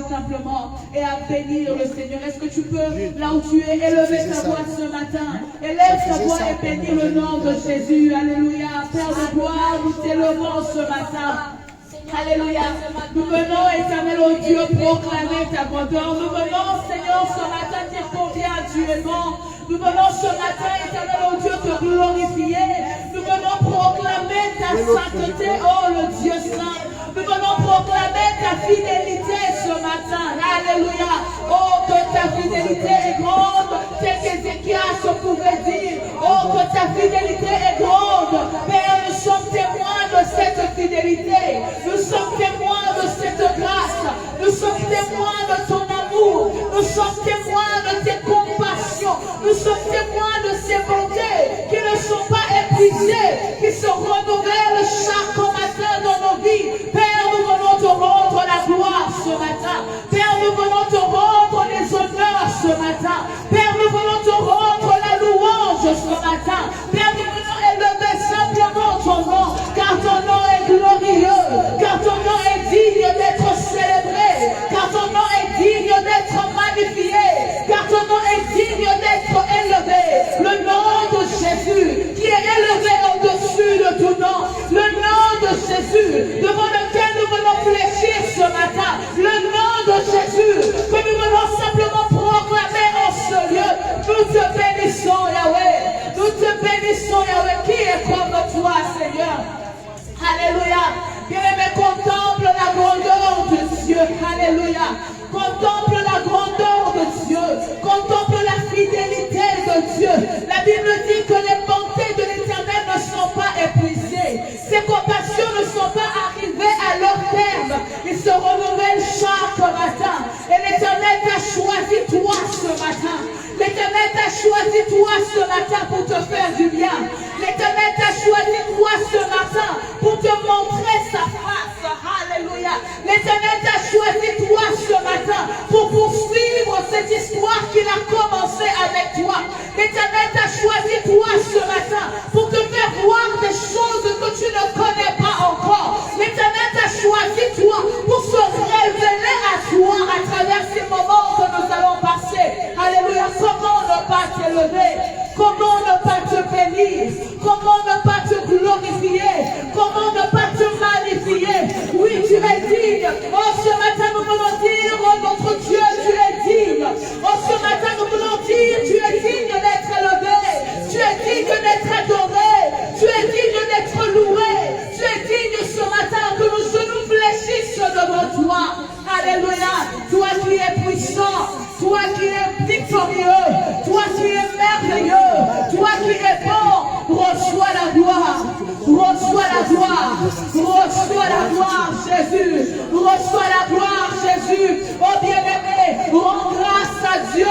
simplement et à bénir le Seigneur. Est-ce que tu peux, là où tu es, élever ta voix ce matin? Élève ta voix et bénis le nom de Jésus. Alléluia. Père de gloire, nous t'élevons ce matin. Alléluia. Nous venons, éternel, oh Dieu, proclamer ta grandeur. Nous venons, Seigneur, ce matin dire combien tu es bon. Nous venons ce matin, éternel, oh Dieu, te glorifier. Nous venons proclamer ta sainteté, oh le Dieu saint. Nous venons proclamer ta fidélité ce matin. Alléluia. Oh, que ta fidélité est grande, tel qu'Ézéchias pouvait dire. Oh, que ta fidélité est grande. Père, nous sommes témoins de cette fidélité. Nous sommes témoins de cette grâce. Nous sommes témoins de ton amour. Nous sommes témoins de tes compassions. Nous sommes témoins de ces bontés qui ne sont pas épuisées, qui se renouvellent chaque matin dans nos vies. Père, nous venons te rendre la gloire ce matin. Père, nous venons te rendre les honneurs ce matin. Père, nous venons te rendre la louange ce matin. Père, nous venons élever simplement ton nom, car ton nom est glorieux, car ton nom est digne d'être célébré, car ton nom est digne d'être magnifié, car ton nom est digne d'être élevé. Le nom de Jésus, qui est élevé au-dessus de tout nom, le nom de Jésus, devant lequel nous venons fléchir ce matin, le nom de Jésus, que nous venons simplement proclamer en ce lieu. Nous te bénissons, Yahweh. Nous te bénissons, Yahweh. Qui est comme toi, Seigneur? Alléluia. Bien-aimé, contemple la grandeur de Dieu. Alléluia. Contemple la grandeur de Dieu. Contemple la fidélité de Dieu. La Bible dit que les bontés de l'Éternel ne sont pas épuisées. Ses compassions ne sont pas arrivées à leur terme. Ils se renouvellent chaque matin. Et l'Éternel t'a choisi toi ce matin. L'Éternel t'a choisi toi ce matin pour te faire du bien. L'Éternel t'a choisi toi ce matin pour te montrer sa face. Alléluia. L'Éternel t'a choisi toi ce matin pour poursuivre cette histoire qu'il a commencé avec toi. L'Éternel t'a choisi toi ce matin pour te faire voir des choses que tu ne connais pas encore. L'Éternel t'a choisi toi pour se révéler à toi à travers ces moments que nous allons passer. Alléluia. Comment ne pas t'élever? Comment ne pas te bénir? Comment ne pas te glorifier? Comment ne pas te magnifier? Oui, tu es digne. Oh, ce matin, nous voulons dire, oh notre Dieu, tu es digne. Oh, ce matin, nous voulons dire, tu es digne d'être élevé. Tu es digne d'être adoré. Tu es digne d'être loué. Tu es digne ce matin que nos genoux fléchissent devant toi. Alléluia. Toi qui es puissant. Toi qui es victorieux. Toi qui es merveilleux. Toi qui es bon. Reçois la gloire. Reçois la gloire. Reçois la gloire, Jésus. Reçois la gloire, Jésus. Oh bien-aimé, rends grâce à Dieu.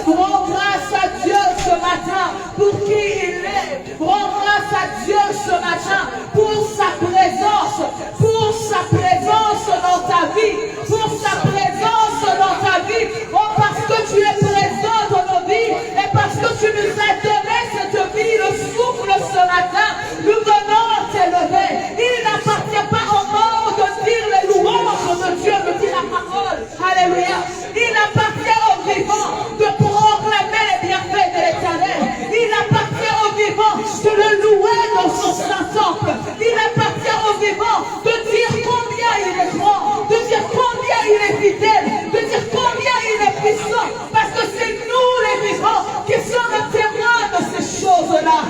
Rends grâce à Dieu ce matin pour qui il est. Rends grâce à Dieu ce matin pour sa présence. Pour sa présence dans ta vie. Pour sa présence dans ta vie. Oh, parce que tu es présent dans nos vies et parce que tu nous as donné cette vie, le souffle ce matin, nous venons t'élever. Il n'appartient pas au monde de dire les louanges de Dieu, me dit la parole. Alléluia. Il appartient aux vivants de proclamer les bienfaits de l'Éternel. Il appartient aux vivants de le louer dans son Saint-Temple. Il appartient aux vivants de dire combien il est grand, de dire combien il est fidèle, de dire combien il est puissant, parce que c'est nous les vivants qui sommes témoins de ces choses-là.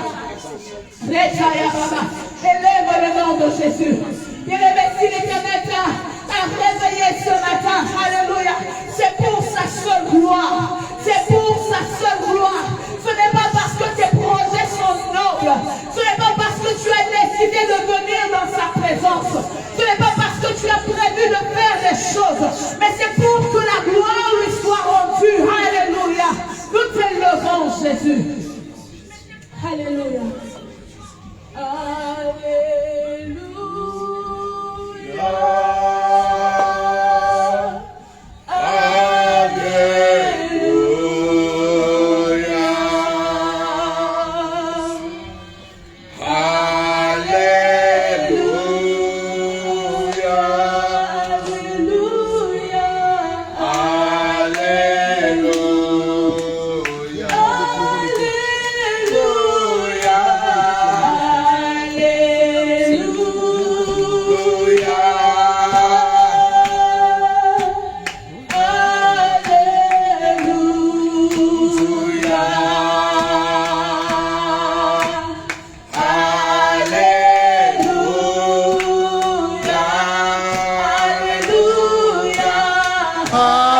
Élève le nom de Jésus. Bien-aimé, si l'Éternel t'a réveillé ce matin, alléluia, c'est Alléluia.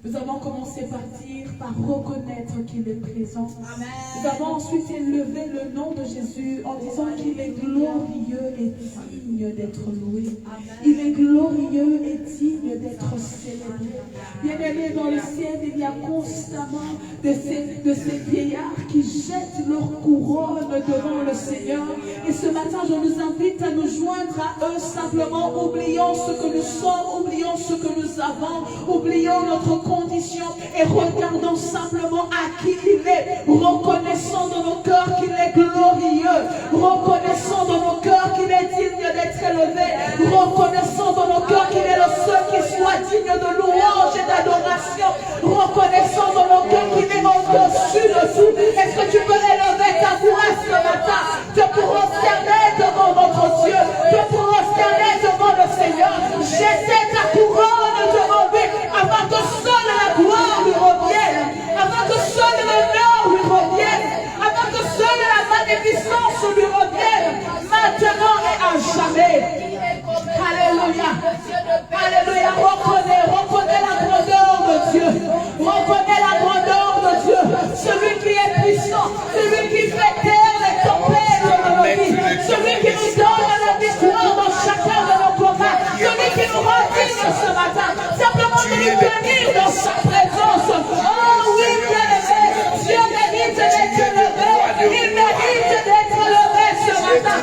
Nous avons commencé par reconnaître qu'il est présent. Amen. Nous avons ensuite élevé le nom de Jésus en disant qu'il est glorieux et digne d'être loué. Amen. Il est glorieux et digne d'être célébré. Bien-aimés, dans le ciel, il y a constamment de ces vieillards qui jettent leur couronne devant le Seigneur. Et ce matin, je nous invite à nous joindre à eux simplement. Oublions ce que nous sommes, oublions ce que nous avons, oublions notre condition et regardons simplement à qui il est. Reconnaissons dans nos cœurs qu'il est glorieux. Reconnaissons dans nos cœurs qu'il est digne d'être élevé. Reconnaissons dans nos cœurs qu'il est le seul qui soit digne de louange et d'adoration. Reconnaissons dans nos cœurs qu'il est au-dessus de tout. Est-ce que tu peux élever ta voix ce matin? Te prosterner devant notre Dieu. Te prosterner devant le Seigneur. Jeter ta couronne devant lui avant que seule la gloire lui revienne. Avant que seul l'honneur lui revienne. Avant que seule la magnificence lui revienne. Maintenant et à jamais. Alléluia. Alléluia. Reconnais la grandeur de Dieu. Reconnais la grandeur de Dieu. Celui qui est puissant. Celui qui fait taire les tempêtes de nos vies. Celui qui nous donne la victoire dans chacun de nos combats. Celui qui nous redigne ce matin. Simplement de nous tenir dans sa présence. Oh oui, bien-aimé. Dieu mérite d'être élevé. Il mérite d'être élevé ce matin.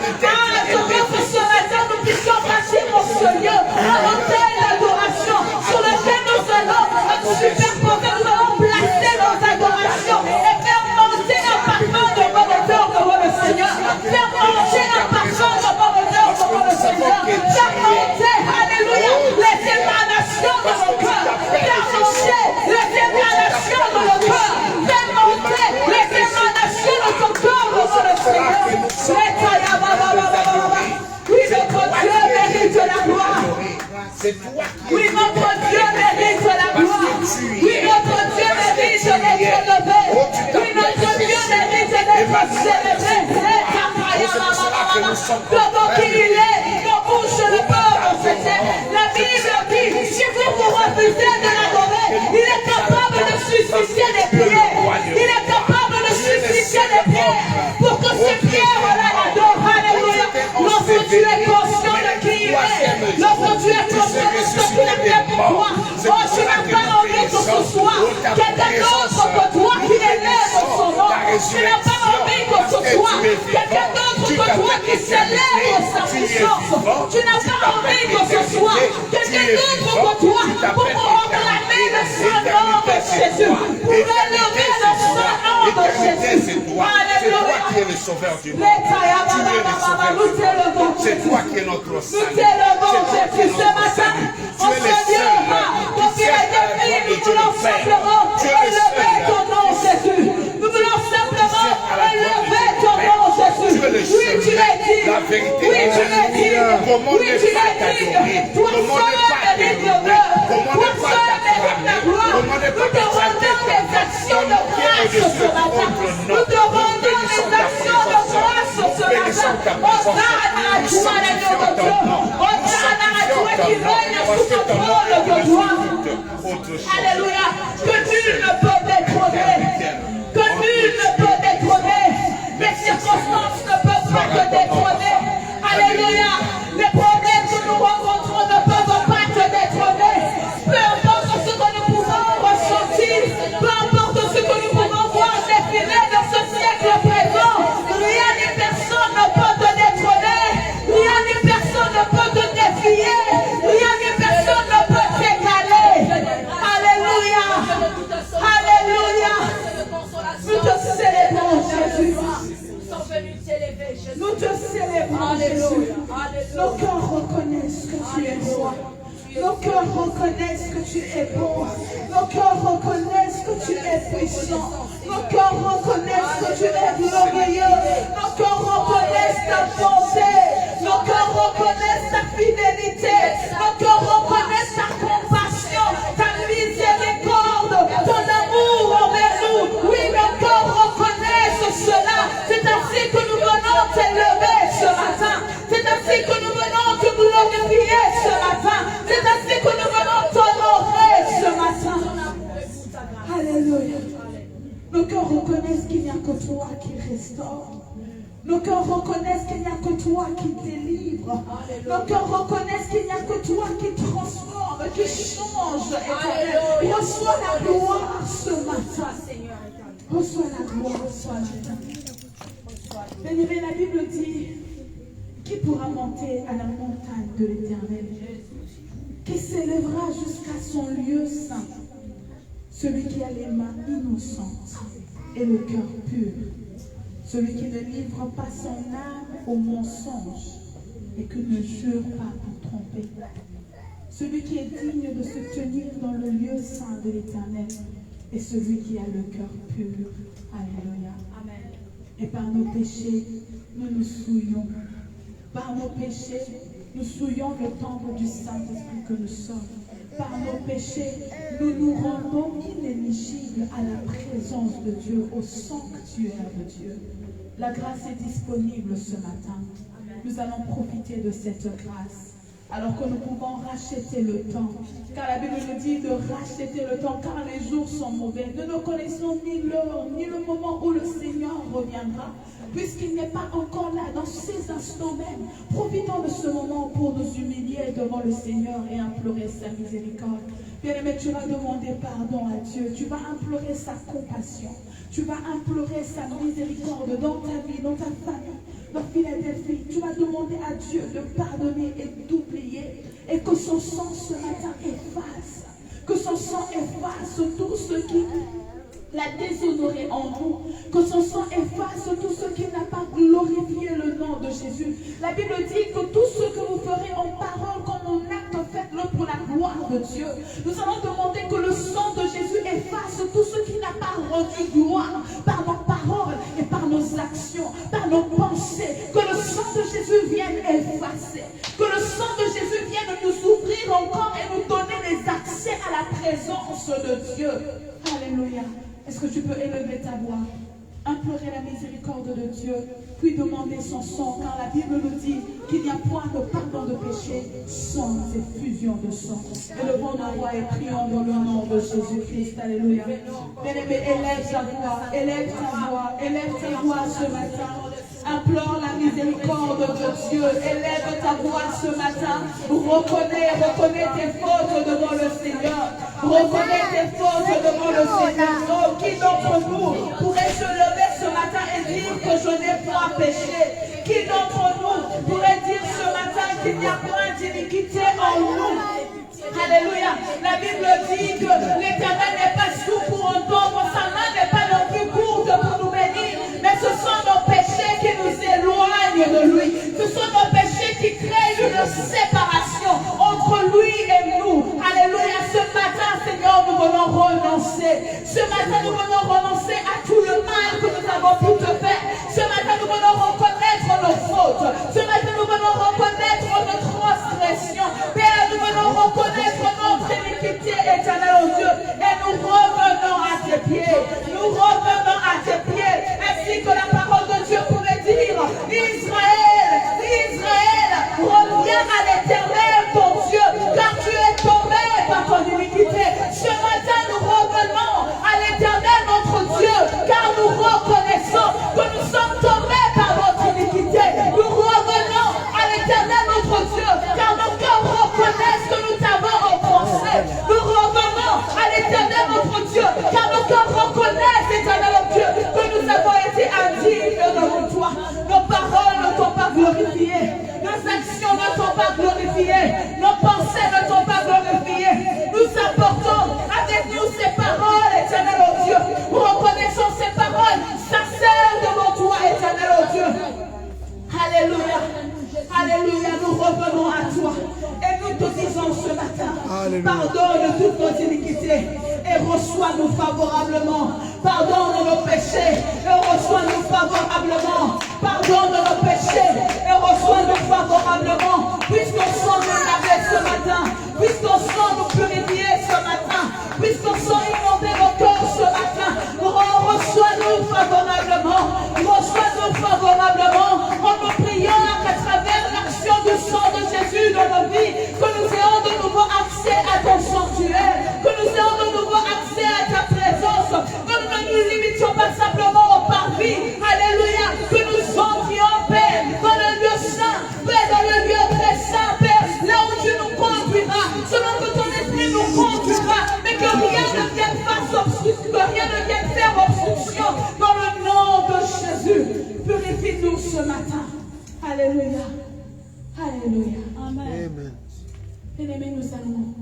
Que ce matin nous puissions passer dans ce lieu à l'autel d'adoration sur lequel nous allons superposer, nous allons placer nos adorations et faire monter un parfum de bon odeur devant le Seigneur. Faire monter un parfum de bon odeur devant le Seigneur. Faire monter, alléluia, les émanations de nos cœurs. Faire monter les émanations de nos cœurs. Faire monter les émanations de ton cœur devant le Seigneur. Oui, notre Dieu mérite la gloire. Oui, notre Dieu mérite la gloire. Oui, notre Dieu mérite d'être élevé. Oui, notre Dieu mérite d'être célébré. Devant qui il est, nos bouches ne peuvent confesser. La Bible dit, si vous refusez de l'adorer, il est capable de susciter des pierres. Il est capable de susciter des pierres pour que ces pierres-là l'adorent. Alléluia. Lorsque tu es conscient de qui il est, lorsque tu es conscient de ce qu'il a fait pour toi, oh, tu n'as pas envie que ce soit quelqu'un d'autre que toi qui élève son nom. Tu n'as pas envie que ce soit quelqu'un d'autre que toi qui célèbre sa puissance. Tu n'as pas envie que ce soit quelqu'un d'autre que toi pour proclamer le saint nom de Jésus, pour élever le saint nom de Jésus. Alléluia. Tu es le sauveur du monde. C'est toi qui es notre salut. Nous t'élevons, Jésus, ce matin. On se dira, quand il a été fait, nous voulons simplement élever ton nom, Jésus. Nous voulons simplement élever ton nom, Jésus. Oui, tu l'as dit. La vérité, oui, tu l'as dit. Comment oui, tu l'as dit. Toi seul mérite l'honneur. Toi seul mérite la gloire. Nous te rendons des actions de grâce ce matin. Nous te rendons des actions de grâce ce matin. Hosanna à toi, l'agneau de Dieu. Hosanna à toi qui règne sous ton trône de gloire. Alléluia. Que nul ne peut détrôner. Que nul ne peut détrôner. Les circonstances ne peuvent pas te détrôner. Alléluia. Les problèmes que nous rencontrons ne peuvent pas te détrôner. Peu importe ce que nous pouvons ressentir, peu importe ce que nous pouvons voir défiler dans ce siècle présent, rien ni personne ne peut te détrôner. Rien ni personne ne peut te défier. Rien ni personne ne peut t'égaler. Alléluia. Alléluia. Nous te célébrons, Jésus. Nous te célébrons, Jésus. Nos cœurs reconnaissent que tu es roi. Nos cœurs reconnaissent que tu es bon. Nos cœurs reconnaissent que tu es puissant. Nos cœurs reconnaissent que tu es glorieux. Nos cœurs reconnaissent ta bonté. Nos cœurs reconnaissent ta fidélité. Nos cœurs reconnaissent ta compassion, ta miséricorde, ton amour envers nous. Oui, nos cœurs reconnaissent cela. C'est ainsi que nous venons t'élever ce matin. C'est ainsi que nous venons te glorifier ce matin. C'est ainsi que nous venons t'honorer ce matin. que toi qui restaures. Nos cœurs reconnaissent qu'il n'y a que toi qui délivre. Nos cœurs reconnaissent qu'il n'y a que toi qui transforme, qui change. Reçois la gloire ce matin. Reçois la gloire ce matin. Bien-aimé, la Bible dit, qui pourra monter à la montagne de l'Éternel? Qui s'élèvera jusqu'à son lieu saint? Celui qui a les mains innocentes et le cœur pur. Celui qui ne livre pas son âme au mensonge et qui ne jure pas pour tromper. Celui qui est digne de se tenir dans le lieu saint de l'Éternel et celui qui a le cœur pur. Alléluia. Amen. Et par nos péchés, nous nous souillons. Par nos péchés, nous souillons le temple du Saint-Esprit que nous sommes. Par nos péchés, nous nous rendons inéligibles à la présence de Dieu, au sanctuaire de Dieu. La grâce est disponible ce matin. Nous allons profiter de cette grâce, alors que nous pouvons racheter le temps. Car la Bible nous dit de racheter le temps, car les jours sont mauvais. Nous ne connaissons ni l'heure, ni le moment où le Seigneur reviendra. Puisqu'il n'est pas encore là, dans ces instants même, profitons de ce moment pour nous humilier devant le Seigneur et implorer sa miséricorde. Bien-aimé, tu vas demander pardon à Dieu, tu vas implorer sa compassion, tu vas implorer sa miséricorde dans ta vie, dans ta famille, dans Philadelphie. Tu vas demander à Dieu de pardonner et d'oublier, et que son sang ce matin efface, que son sang efface tout ce qui l'a déshonoré en nous, que son sang efface tout ce qui n'a pas glorifié le nom de Jésus. La Bible dit que tout ce que vous ferez en parole comme en acte, faites-le pour la gloire de Dieu. Nous allons demander que le sang de Jésus efface tout ce qui n'a pas rendu gloire par nos paroles et par nos actions, par nos pensées. Que le sang de Jésus vienne effacer, que le sang de Jésus vienne nous ouvrir encore et nous donner les accès à la présence de Dieu. Alléluia. Est-ce que tu peux élever ta voix, implorer la miséricorde de Dieu, puis demander son sang, car la Bible nous dit qu'il n'y a point de pardon de péché sans effusion de sang. Élevons nos voix et prions dans le nom de Jésus-Christ. Alléluia. Bien-aimé, élève ta voix, élève ta voix, élève ta voix ce matin. Implore la miséricorde de Dieu. Élève ta voix ce matin. Reconnais tes fautes devant le Seigneur. Reconnais tes fautes devant le Seigneur. Oh, qui d'entre nous pourrait se lever ce matin et dire que je n'ai point péché? Qui d'entre nous pourrait dire ce matin qu'il n'y a point d'iniquité en nous? Alléluia. La Bible dit que l'Éternel n'est pas sourd pour entendre, sa main n'est pas non plus courte pour nous bénir, mais ce sont nos péchés qui nous éloignent de lui. Ce sont nos péchés qui créent une séparation entre lui et nous. Alléluia. Ce matin, Seigneur, nous venons renoncer. Ce matin, nous venons renoncer à tout le mal que nous avons pu te faire. Ce matin, nous venons reconnaître nos fautes. Ce matin, nous venons reconnaître nos transgressions. Père, nous venons reconnaître notre iniquité éternelle au Dieu. Et nous revenons à tes pieds. Nous revenons à tes pieds. Ainsi que la parole de Dieu pourrait dire, Israël, Israël, reviens à l'Éternel ton Dieu, car tu es tombé par ton iniquité. Ce matin, nous revenons à l'Éternel notre Dieu, car nous reconnaissons que nous sommes tombés par notre iniquité. Nous revenons à l'Éternel notre Dieu, car nos cœurs reconnaissent que nous t'avons offensé. Nous revenons à l'Éternel notre Dieu, car nos cœurs reconnaissent, Éternel notre Dieu, que nous avons été indignes devant toi. Nos paroles ne t'ont pas glorifié, nos actions ne t'ont pas glorifié, nos pensées ne t'ont pas glorifié. Nous apportons avec nous ces paroles, Éternel notre Dieu. Reconnaissons ces paroles, sincères devant toi, Éternel notre Dieu. Alléluia. Alléluia, nous revenons à toi et nous te disons ce matin, pardonne toutes nos iniquités et reçois-nous favorablement. Pardonne nos péchés et reçois-nous favorablement. Pardonne nos péchés et reçois-nous favorablement. Puisqu'on sang nous laver ce matin, puisqu'on sang nous purifier ce matin, puisqu'on sang inonder nos cœurs ce matin, reçois-nous favorablement. Reçois-nous favorablement en nous priant qu'à travers l'action du sang de Jésus dans nos vies, que nous ayons de nouveau accès à ton sanctuaire, que nous ayons de nouveau accès à ta présence, que nous ne nous limitions pas simplement au parvis matin. Alléluia. Alléluia. Amen. Bien-aimés, nous allons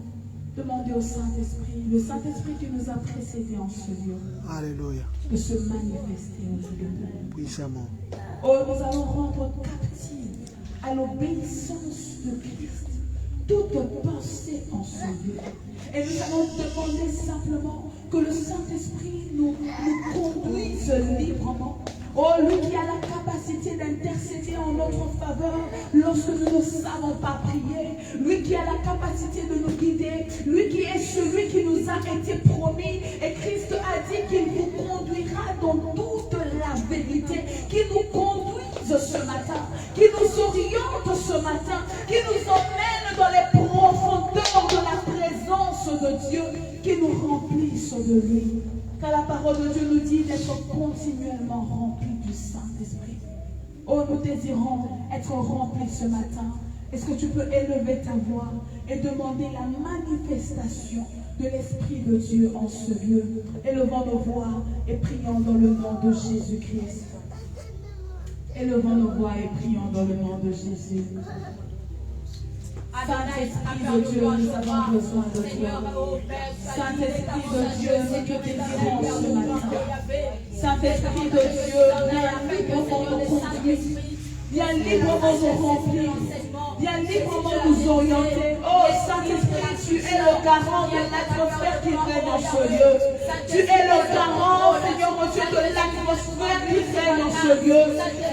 demander au Saint-Esprit, le Saint-Esprit qui nous a précédés en ce lieu, Alléluia. de se manifester au milieu de nous. Puissamment. Oh, nous allons rendre captive à l'obéissance de Christ toute pensée en ce lieu. Et nous allons demander simplement que le Saint-Esprit nous conduise librement. Oh, lui qui a la capacité d'intercéder en notre faveur lorsque nous ne savons pas prier. Lui qui a la capacité de nous guider. Lui qui est celui qui nous a été promis. Et Christ a dit qu'il vous conduira dans toute la vérité. Qu'il nous conduise ce matin. Qu'il nous oriente ce matin. Qu'il nous emmène dans les profondeurs de la présence de Dieu. Qu'il nous remplisse de lui. Car la parole de Dieu nous dit d'être continuellement remplis du Saint-Esprit. Oh, nous désirons être remplis ce matin. Est-ce que tu peux élever ta voix et demander la manifestation de l'Esprit de Dieu en ce lieu? Élevons nos voix et prions dans le nom de Jésus-Christ. Élevons nos voix et prions dans le nom de Jésus. Saint-Esprit de Dieu, nous avons besoin de toi. Saint-Esprit de Dieu, nous te désirons ce matin. Saint-Esprit de Dieu, viens librement nous conduire. Viens librement nous remplir. Viens librement nous orienter. Oh Saint-Esprit, tu es le garant de l'atmosphère qui règne dans ce lieu. Tu es le garant, Seigneur mon Dieu, de l'atmosphère qui règne dans ce lieu.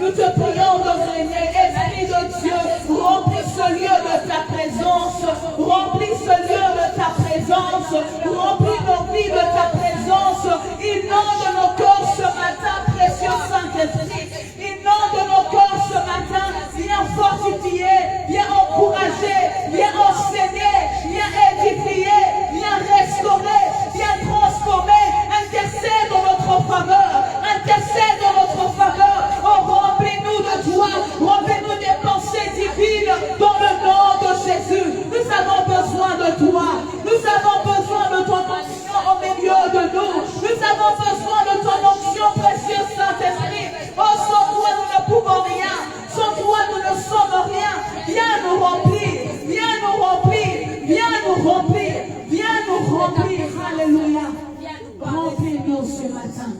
Nous te prions de régner. Esprit de Dieu, remplis ce lieu de ta présence. Remplis ce lieu de ta présence. Remplis nos vies de ta présence. Inonde nos corps ce matin, précieux Saint-Esprit. Inonde nos corps ce matin. Viens fortifier, viens encourager, viens enseigner, viens édifier, viens restaurer, viens transformer. Intercède dans notre faveur. Intercède dans notre faveur. Oh, remplis-nous de toi. Remplis-nous des pensées divines dans le nom de Jésus. Nous avons besoin de toi. Nous avons besoin de ton onction au milieu de nous. Nous avons besoin de ton onction, précieux Saint-Esprit. Oh, sans toi, nous ne pouvons rien. Sans toi, nous ne sommes rien. Viens nous remplir. Viens nous remplir. Viens nous remplir. Viens nous remplir. Alléluia. Remplis-nous ce matin.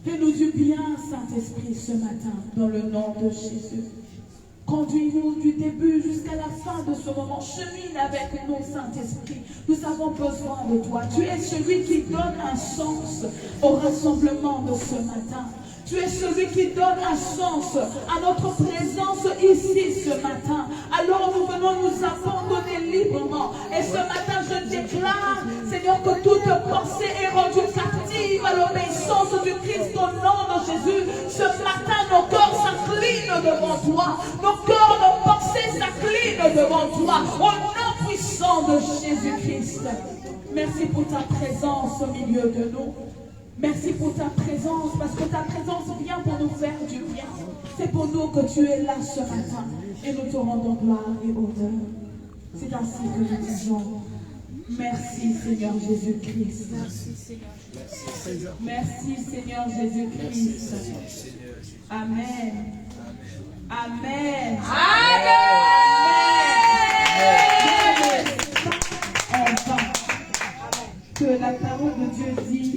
Fais-nous du bien, Saint-Esprit, ce matin, dans le nom de Jésus. Conduis-nous du début jusqu'à la fin de ce moment. Chemine avec nous, Saint-Esprit. Nous avons besoin de toi. Tu es celui qui donne un sens au rassemblement de ce matin. Tu es celui qui donne un sens à notre présence ici ce matin. Alors nous venons nous abandonner librement. Et ce matin, je déclare, Seigneur, que toute pensée est rendue captive à l'obéissance du Christ au nom de Jésus. Ce matin, nos corps s'inclinent devant toi. Nos corps, nos pensées s'inclinent devant toi. Au nom puissant de Jésus-Christ. Merci pour ta présence au milieu de nous. Merci pour ta présence, parce que ta présence vient pour nous faire du bien. C'est pour nous que tu es là ce matin. Et nous te rendons gloire et honneur. C'est ainsi que nous disons, merci Seigneur Jésus-Christ. Merci Seigneur Jésus-Christ. Amen. Amen. Amen. Enfin, que la parole de Dieu dit,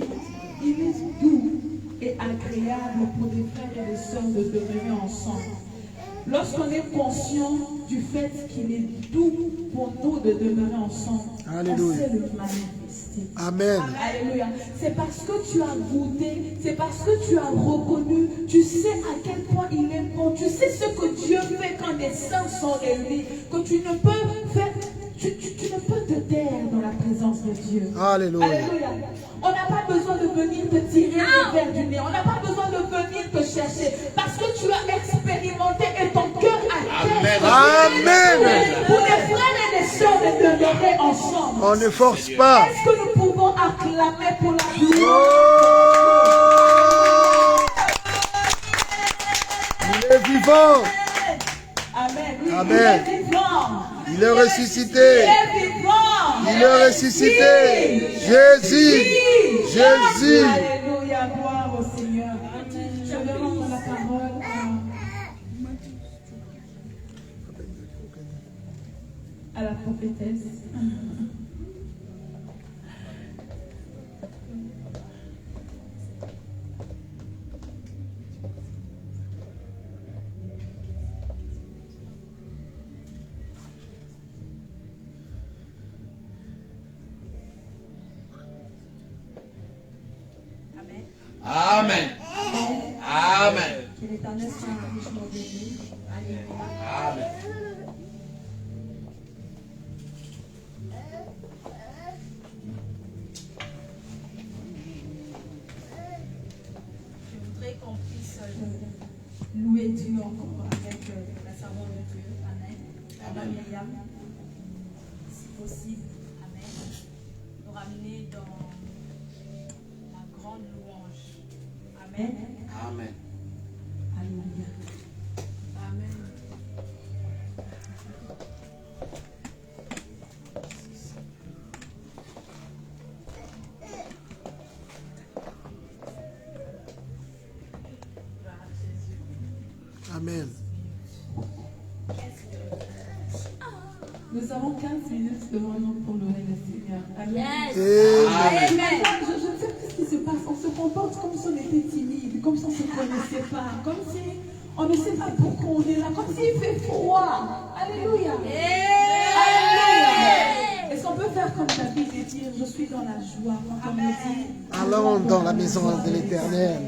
il est doux et agréable pour des frères et des sœurs de demeurer ensemble. Lorsqu'on est conscient du fait qu'il est doux pour nous de demeurer ensemble, Alléluia. On sait le manifester. Amen. Alléluia. C'est parce que tu as goûté, c'est parce que tu as reconnu, tu sais à quel point il est bon, tu sais ce que Dieu fait quand les saints sont réunis, que tu ne peux faire, tu ne peux te taire dans la présence de Dieu. Alléluia. Alléluia. On n'a pas besoin de venir te tirer le verre du nez. On n'a pas besoin de venir te chercher. Parce que tu as expérimenté et ton cœur a été. Amen. Pour les frères et les sœurs de demeurer ensemble. On ne force pas. Est-ce que nous pouvons acclamer pour la gloire? Il est vivant. Amen. Oui, Amen. il est vivant. Il est ressuscité. Il est vivant. Il est ressuscité. Jésus. Jésus. Alléluia. Gloire au Seigneur. Je vais rendre la parole à à la prophétesse. Amen. Amen. Que l'Éternel soit richement béni. Alléluia. Amen. Je voudrais qu'on puisse louer Dieu encore avec la servante de Dieu. Amen. Amen. Myriam, si possible. Amen. Nous ramener dans la grande louange. Amen. Amen. Alléluia. Amen. Amen. Nous avons 15 minutes devant nous pour louer le Seigneur. Amen. Amen. Je ne sais pas ce qui se passe. On se comporte comme si on était timide, comme si on ne se connaissait pas, comme si on ne sait pas pourquoi on est là, comme s'il fait froid. Alléluia. Alléluia. Est-ce qu'on peut faire comme David et dire je suis dans la joie quand on me dit Allons dans la maison de l'Éternel.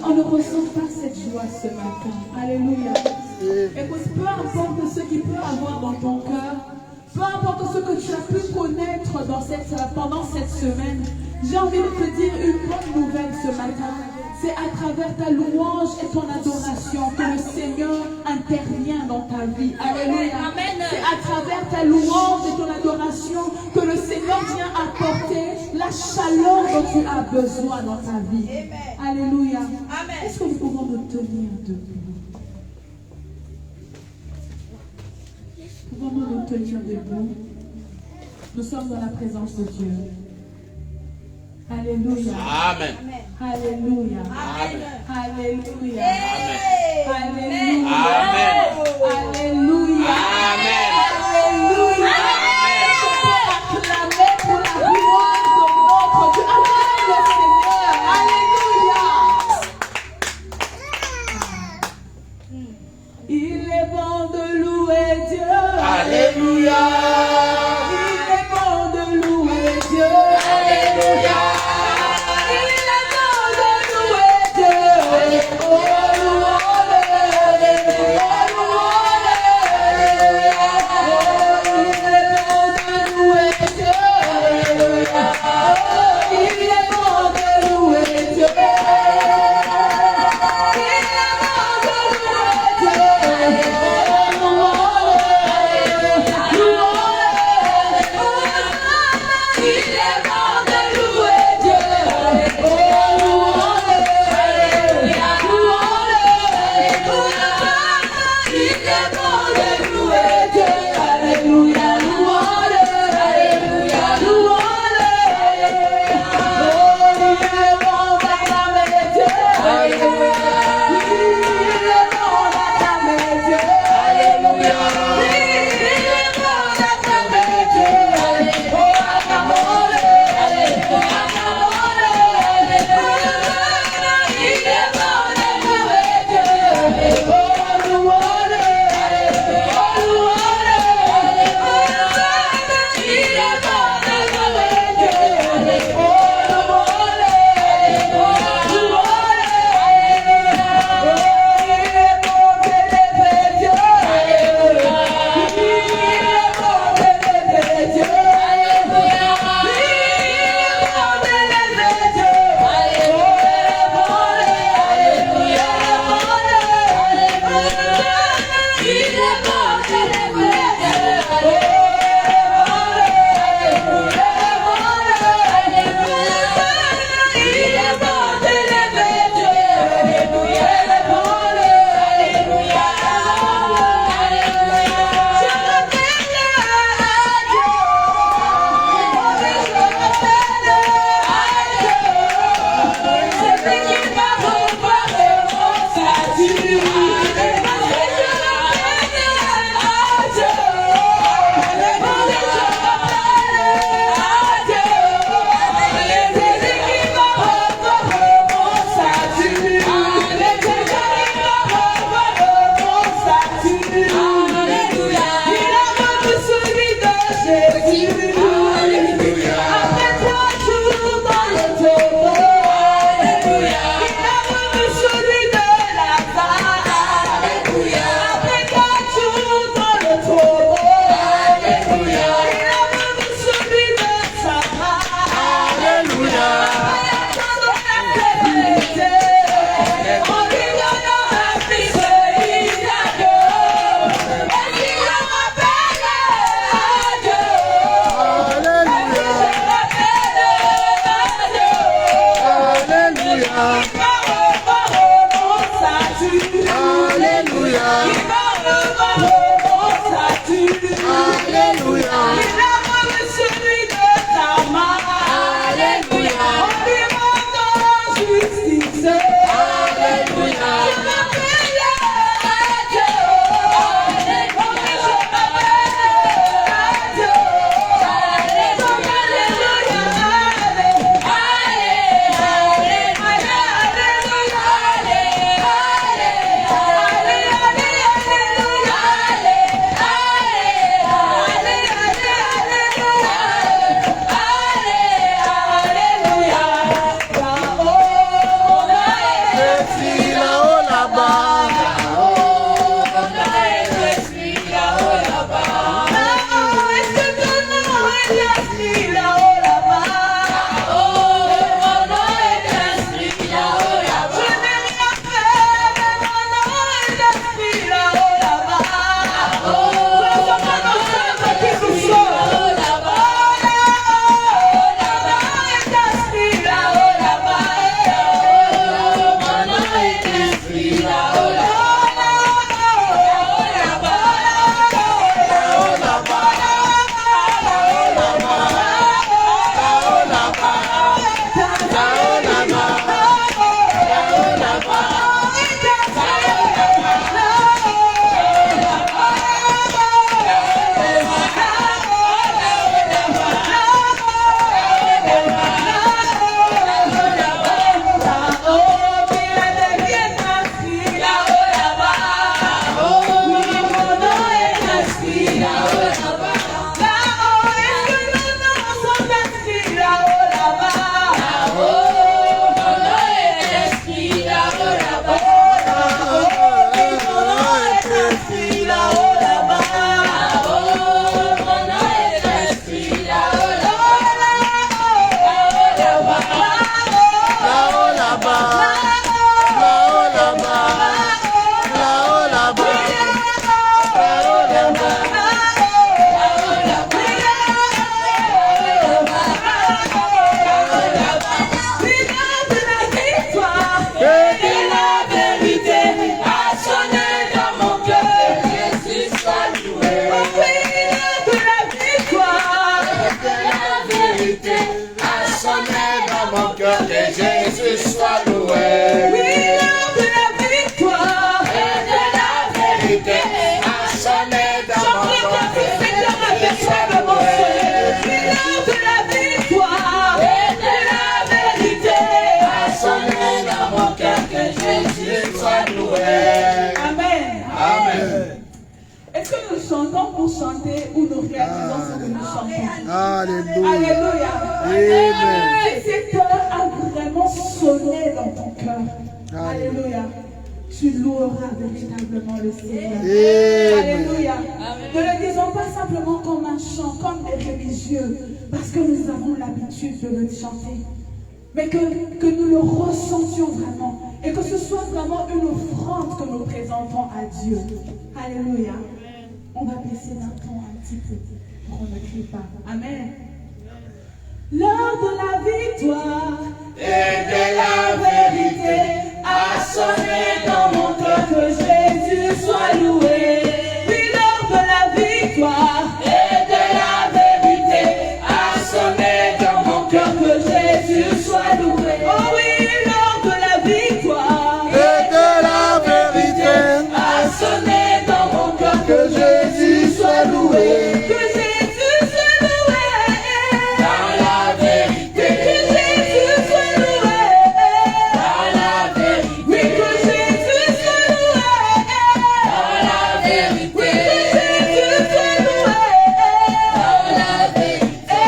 on ne ressent pas cette joie ce matin. Alléluia. Écoute, peu importe ce qu'il peut avoir dans ton cœur, peu importe ce que tu as pu connaître pendant cette semaine, j'ai envie de te dire une bonne nouvelle ce matin. C'est à travers ta louange et ton adoration que le Seigneur intervient dans ta vie. Alléluia. C'est à travers ta louange et ton adoration que le Seigneur vient apporter la chaleur dont tu as besoin dans ta vie. Alléluia. Est-ce que nous pouvons nous tenir debout? Pouvons-nous nous tenir debout? Nous sommes dans la présence de Dieu. Alléluia. Amen. Alléluia. Amen. Alléluia. Amen. Alléluia. Amen. Alléluia. Amen. Alléluia. Est-ce qu'on peut acclamer pour la gloire de notre Dieu? Acclame le Seigneur. Alléluia. Il est bon de louer Dieu. Alléluia. Il est bon de louer Dieu. Alléluia. Il est bon de louer Dieu. cœur, que Jésus soit loué. Oui, l'heure de la victoire Et de la vérité a sonné dans mon cœur, que Jésus soit loué. Oui, l'heure de la victoire Et de la vérité a sonné dans mon cœur, que Jésus soit loué. Amen. Amen. Est-ce que nous chantons pour chanter ou nous réalisons ce que nous chantons? Alléluia. Alléluia. Amen. Si cette heure a vraiment sonné dans ton cœur, alléluia, tu loueras véritablement le Seigneur. Amen. Alléluia. Ne le disons pas simplement comme un chant, comme des religieux, parce que nous avons l'habitude de le chanter. Mais que nous le ressentions vraiment. Et que ce soit vraiment une offrande que nous présentons à Dieu. Alléluia. On va baisser d'un ton un petit peu pour qu'on ne crie pas. Amen. L'heure de la victoire Et de la vérité a sonné dans mon cœur, que Jésus soit loué. Oui, l'heure de la victoire et de la vérité a sonné dans mon cœur, que Jésus soit loué. Oh oui, l'heure de la victoire Et de la vérité, a sonné dans mon cœur, que Jésus soit loué. que Jésus soit loué. dans la vérité, Que Jésus soit loué. dans la Oui, vérité, que Jésus soit loué. dans la vérité, Que Jésus soit loué. dans la vérité,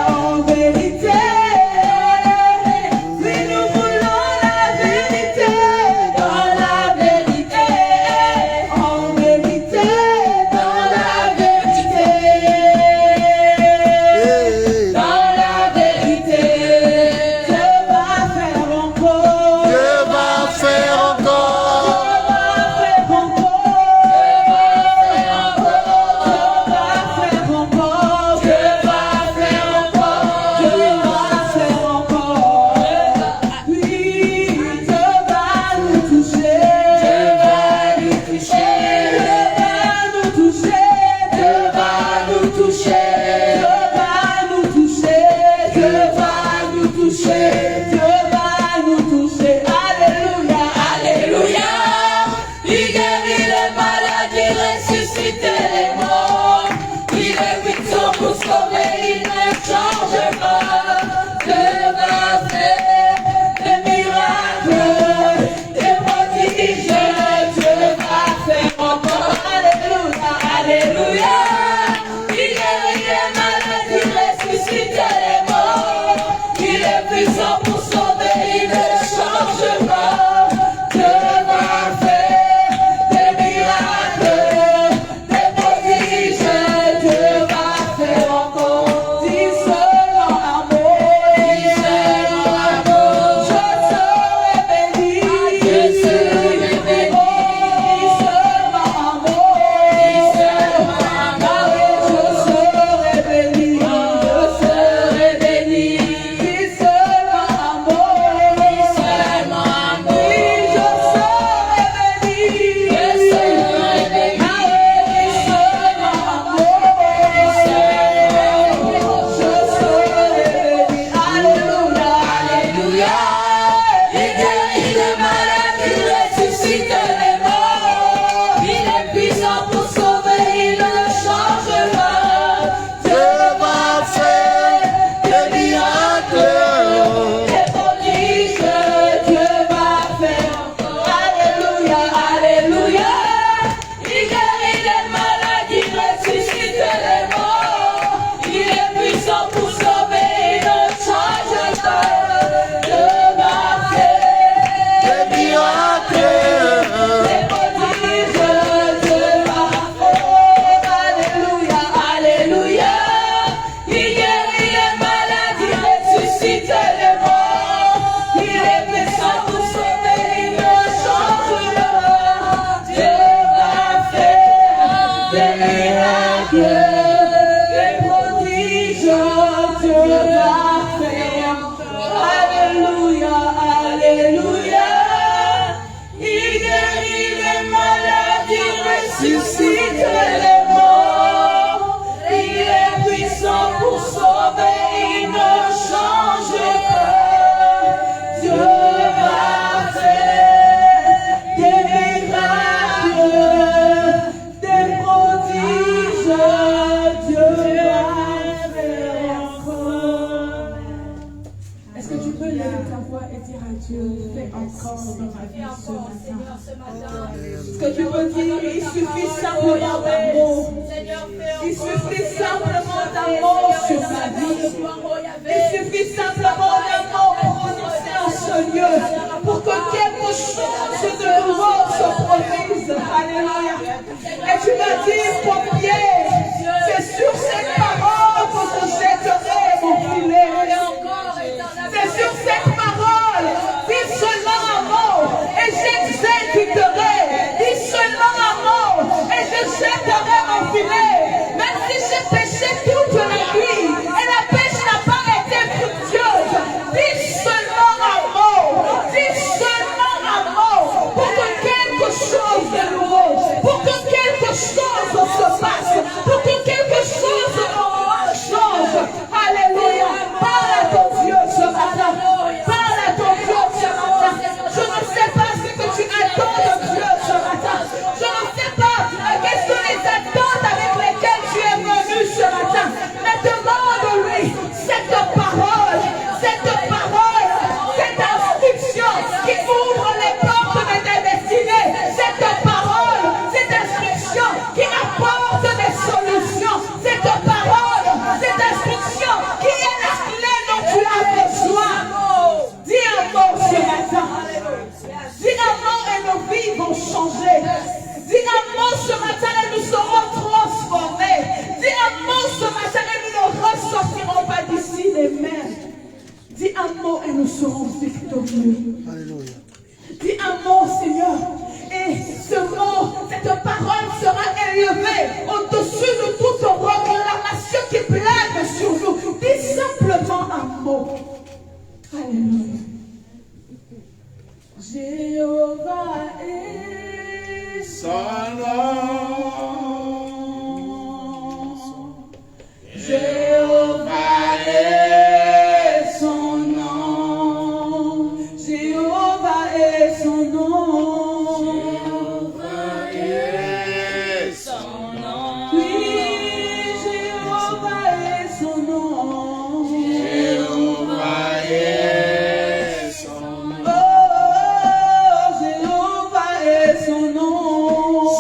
En vérité, oui, nous voulons la vérité. dans la vérité, En vérité, Ce que tu peux dire, il suffit simplement d'un mot. Il suffit simplement d'un mot sur ma vie. Il suffit simplement d'un mot prononcé en ce lieu pour que quelque chose de nouveau se produise. Alléluia. Et tu me dis, pompier, c'est sur cette parole que je jetterai mon filet. C'est sur cette parole, dis seulement un mot et j'exécuterai. Dis seulement un mot et je jetterai mon filet. Même si j'ai pêché toute la nuit et la pêche n'a pas été fructueuse, dis seulement un mot. Dis seulement un mot pour que quelque chose de nouveau, pour que quelque chose se passe, pour que quelque chose change. Alléluia. Parle à ton Dieu ce matin. Parle à ton Dieu ce matin. Je ne sais pas ce que tu attends de Dieu ce matin. Je ne sais pas quelles sont les attentes avec lesquelles tu es venu ce matin. Mais demande-lui cette parole, cette instruction qui ouvre les portes de tes destinées. Cette parole, cette instruction qui apporte des solutions. Cette parole, cette instruction qui est la clé dont tu as besoin. Dis un mot ce matin. Dis un mot et nos vies vont changer. Dis un mot ce matin et nous serons transformés. Dis un mot ce matin et nous ne ressortirons pas d'ici les mêmes. Dis un mot et nous serons victorieux. Alléluia. Dis un mot, Seigneur. Et ce mot, cette parole sera élevée au-dessus de toute proclamation qui plane sur nous. Dis simplement un mot. Alléluia. Jéhovah est Son nom. Jéhovah est son nom. Jéhovah est son nom. Oui, Jéhovah est son nom. Oh, Jéhovah est son nom.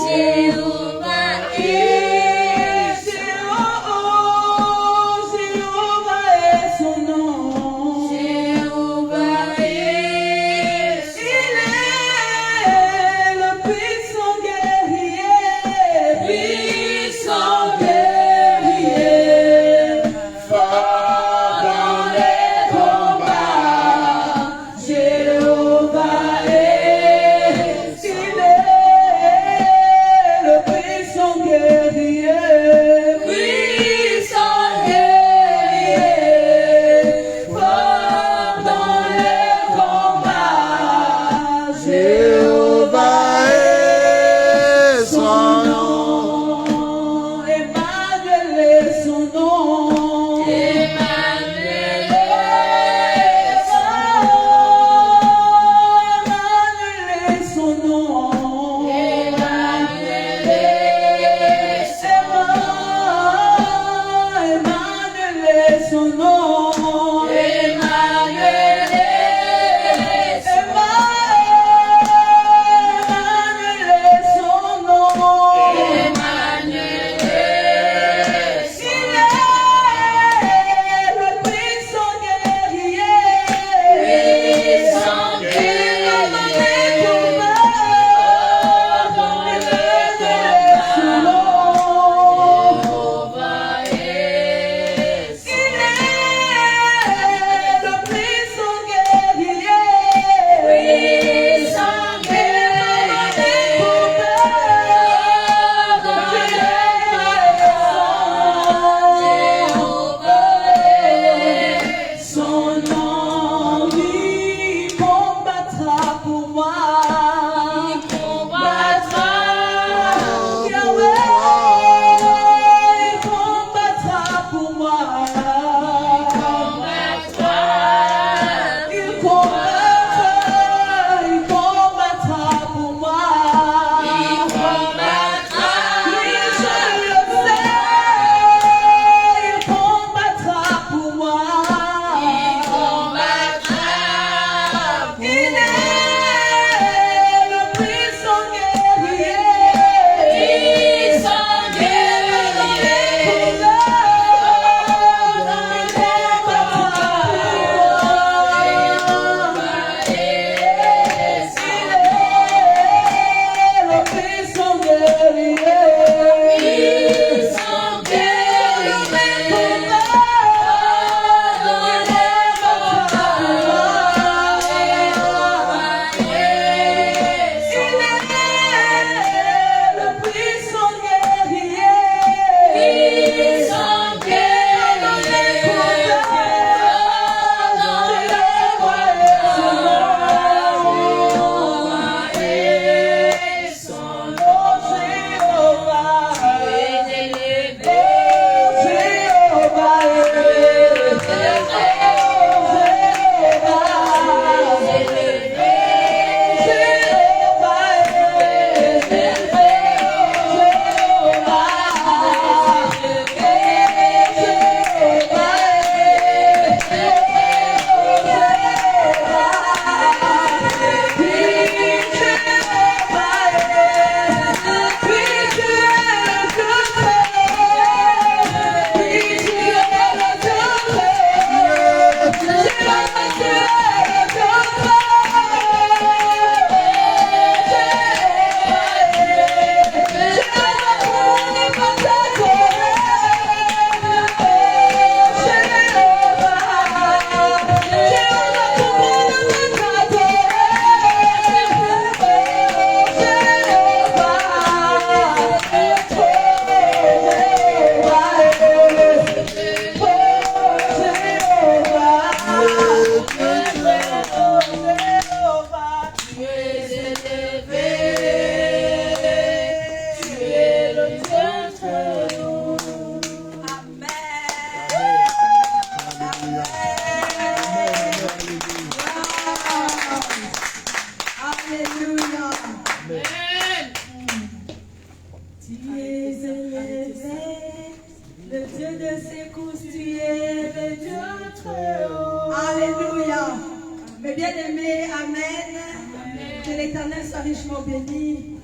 l'Éternel soit richement béni.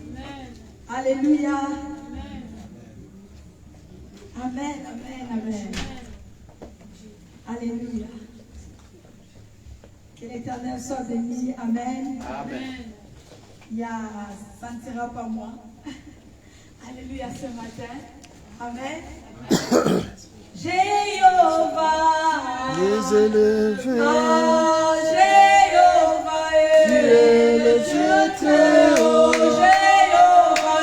Alléluia. Amen, amen, amen. Alléluia. Que l'Éternel soit béni. Amen. Amen. Ça ne sera pas moi. Alléluia ce matin. Amen. Jéhovah. Les élevés. Ah, Jéhovah. Tu es le Dieu très haut. Jéhovah.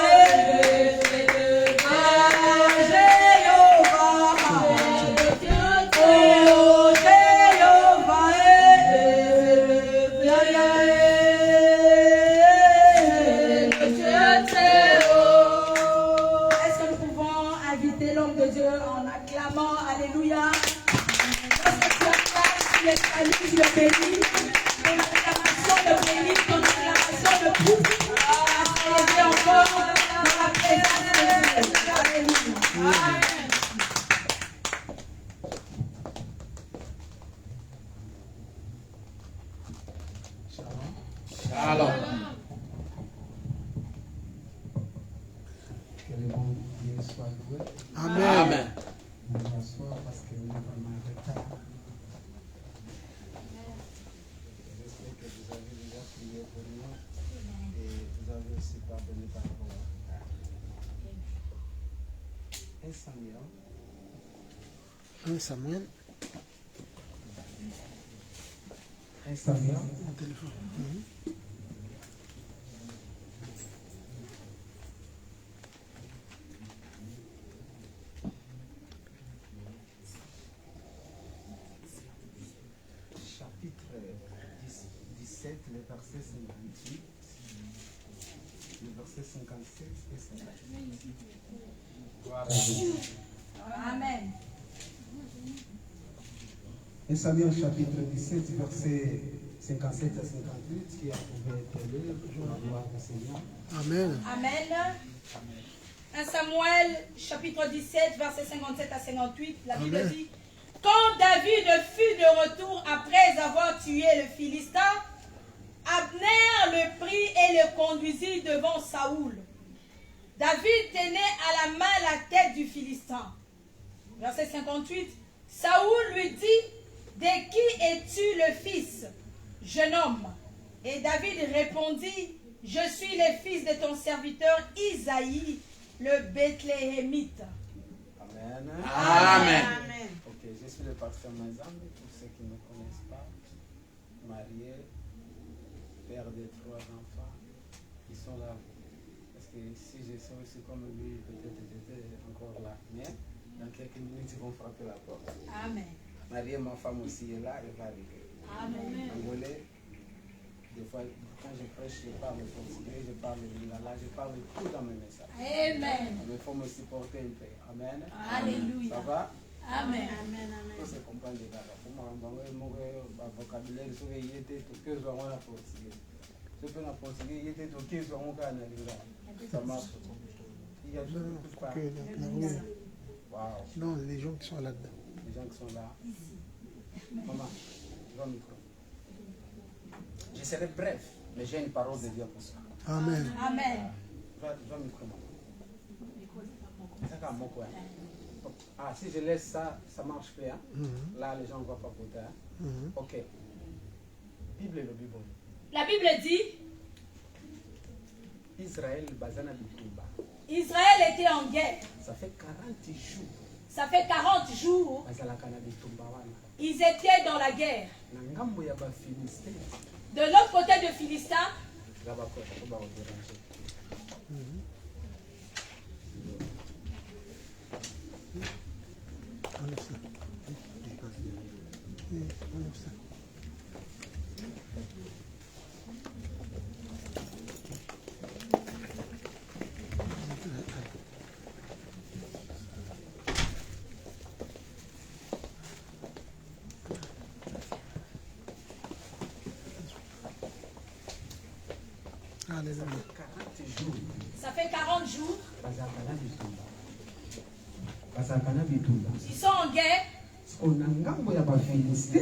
Ah, Jéhovah. Oh, Jéhovah. Est-ce que nous pouvons inviter l'homme de Dieu en acclamant? Alléluia. Lorsque tu acclames, tu es salut, tu es béni. Ton acclamation de béni, ton acclamation de tout. À s'élever encore dans la présence de Dieu. Alléluia. Amen. Alors. Que le bon Dieu soit loué. Amen. On va s'asseoir parce que nous avons un retard. J'espère que vous avez déjà prié pour nous et vous avez aussi pardonné par rapport à 1 Samuel. 1 Samuel. 1 Samuel. Mon téléphone. Chapitre 17, le verset 58, le verset 57 et 58. Gloire à Dieu. Amen. 1 Samuel chapitre 17, verset 57 à 58, qui a trouvé être lu, la gloire du Seigneur. Amen. Amen. 1 Samuel, chapitre 17, verset 57 à 58, la Bible Amen. dit: Quand David fut de retour après avoir tué le Philistin, Abner le prit et le conduisit devant Saoul. David tenait à la main la tête du Philistin. Verset 58, Saoul lui dit: De qui es-tu le fils, jeune homme? Et David répondit: Je suis le fils de ton serviteur Isaïe, le Bethléemite. Amen. Amen. Ok, je suis le pasteur Mazambe, pour ceux qui ne me connaissent pas, marié, père de 3 enfants, ils sont là. Parce que si je suis aussi comme lui, peut-être j'étais encore là. Mais dans quelques minutes, ils vont frapper la porte. Amen. Marié, ma femme aussi est là, elle va arriver. Amen. Angolais, des fois, quand je prêche, je parle portugais, je parle lingala, je parle tout dans mes messages. Amen. Mais il faut me supporter un peu. Amen. Alléluia. Ça va? Amen. Tout se comprend déjà. Pour moi, mon vocabulaire, ce que y était, tout que je vois en portugais. Ce que je portugais, y était tout que je vois en lingala. Ça marche. Il y a beaucoup de pas. Waouh. Non, les gens qui sont là-dedans. Les gens qui sont là. Maman, je vois le micro. Je serai bref, mais j'ai une parole de Dieu pour ça. Amen. Amen. Je vois le micro, maman. Ça, mon coin. Ah, si je laisse ça, ça marche plus. Hein? Là, les gens ne vont pas voter. Hein? Ok. Bible et le Bible. La Bible dit: Israël, Bazana Bitumba. Israël était en guerre. Ça fait 40 jours. Ça fait 40 jours. Bazala Kana Bitumba. Ils étaient dans la guerre. Nangambo ya ba Philistin. De l'autre côté de Philistin, Là-bas, quoi, faut pas vous déranger. Enlève ça. Enlève ça. Alléluia. 40 jours. ça fait 40 jours. Bazala Kana Bitumba. Bazala Kana Bitumba. Ils sont en guerre. On a ngambo ya ba Philistin.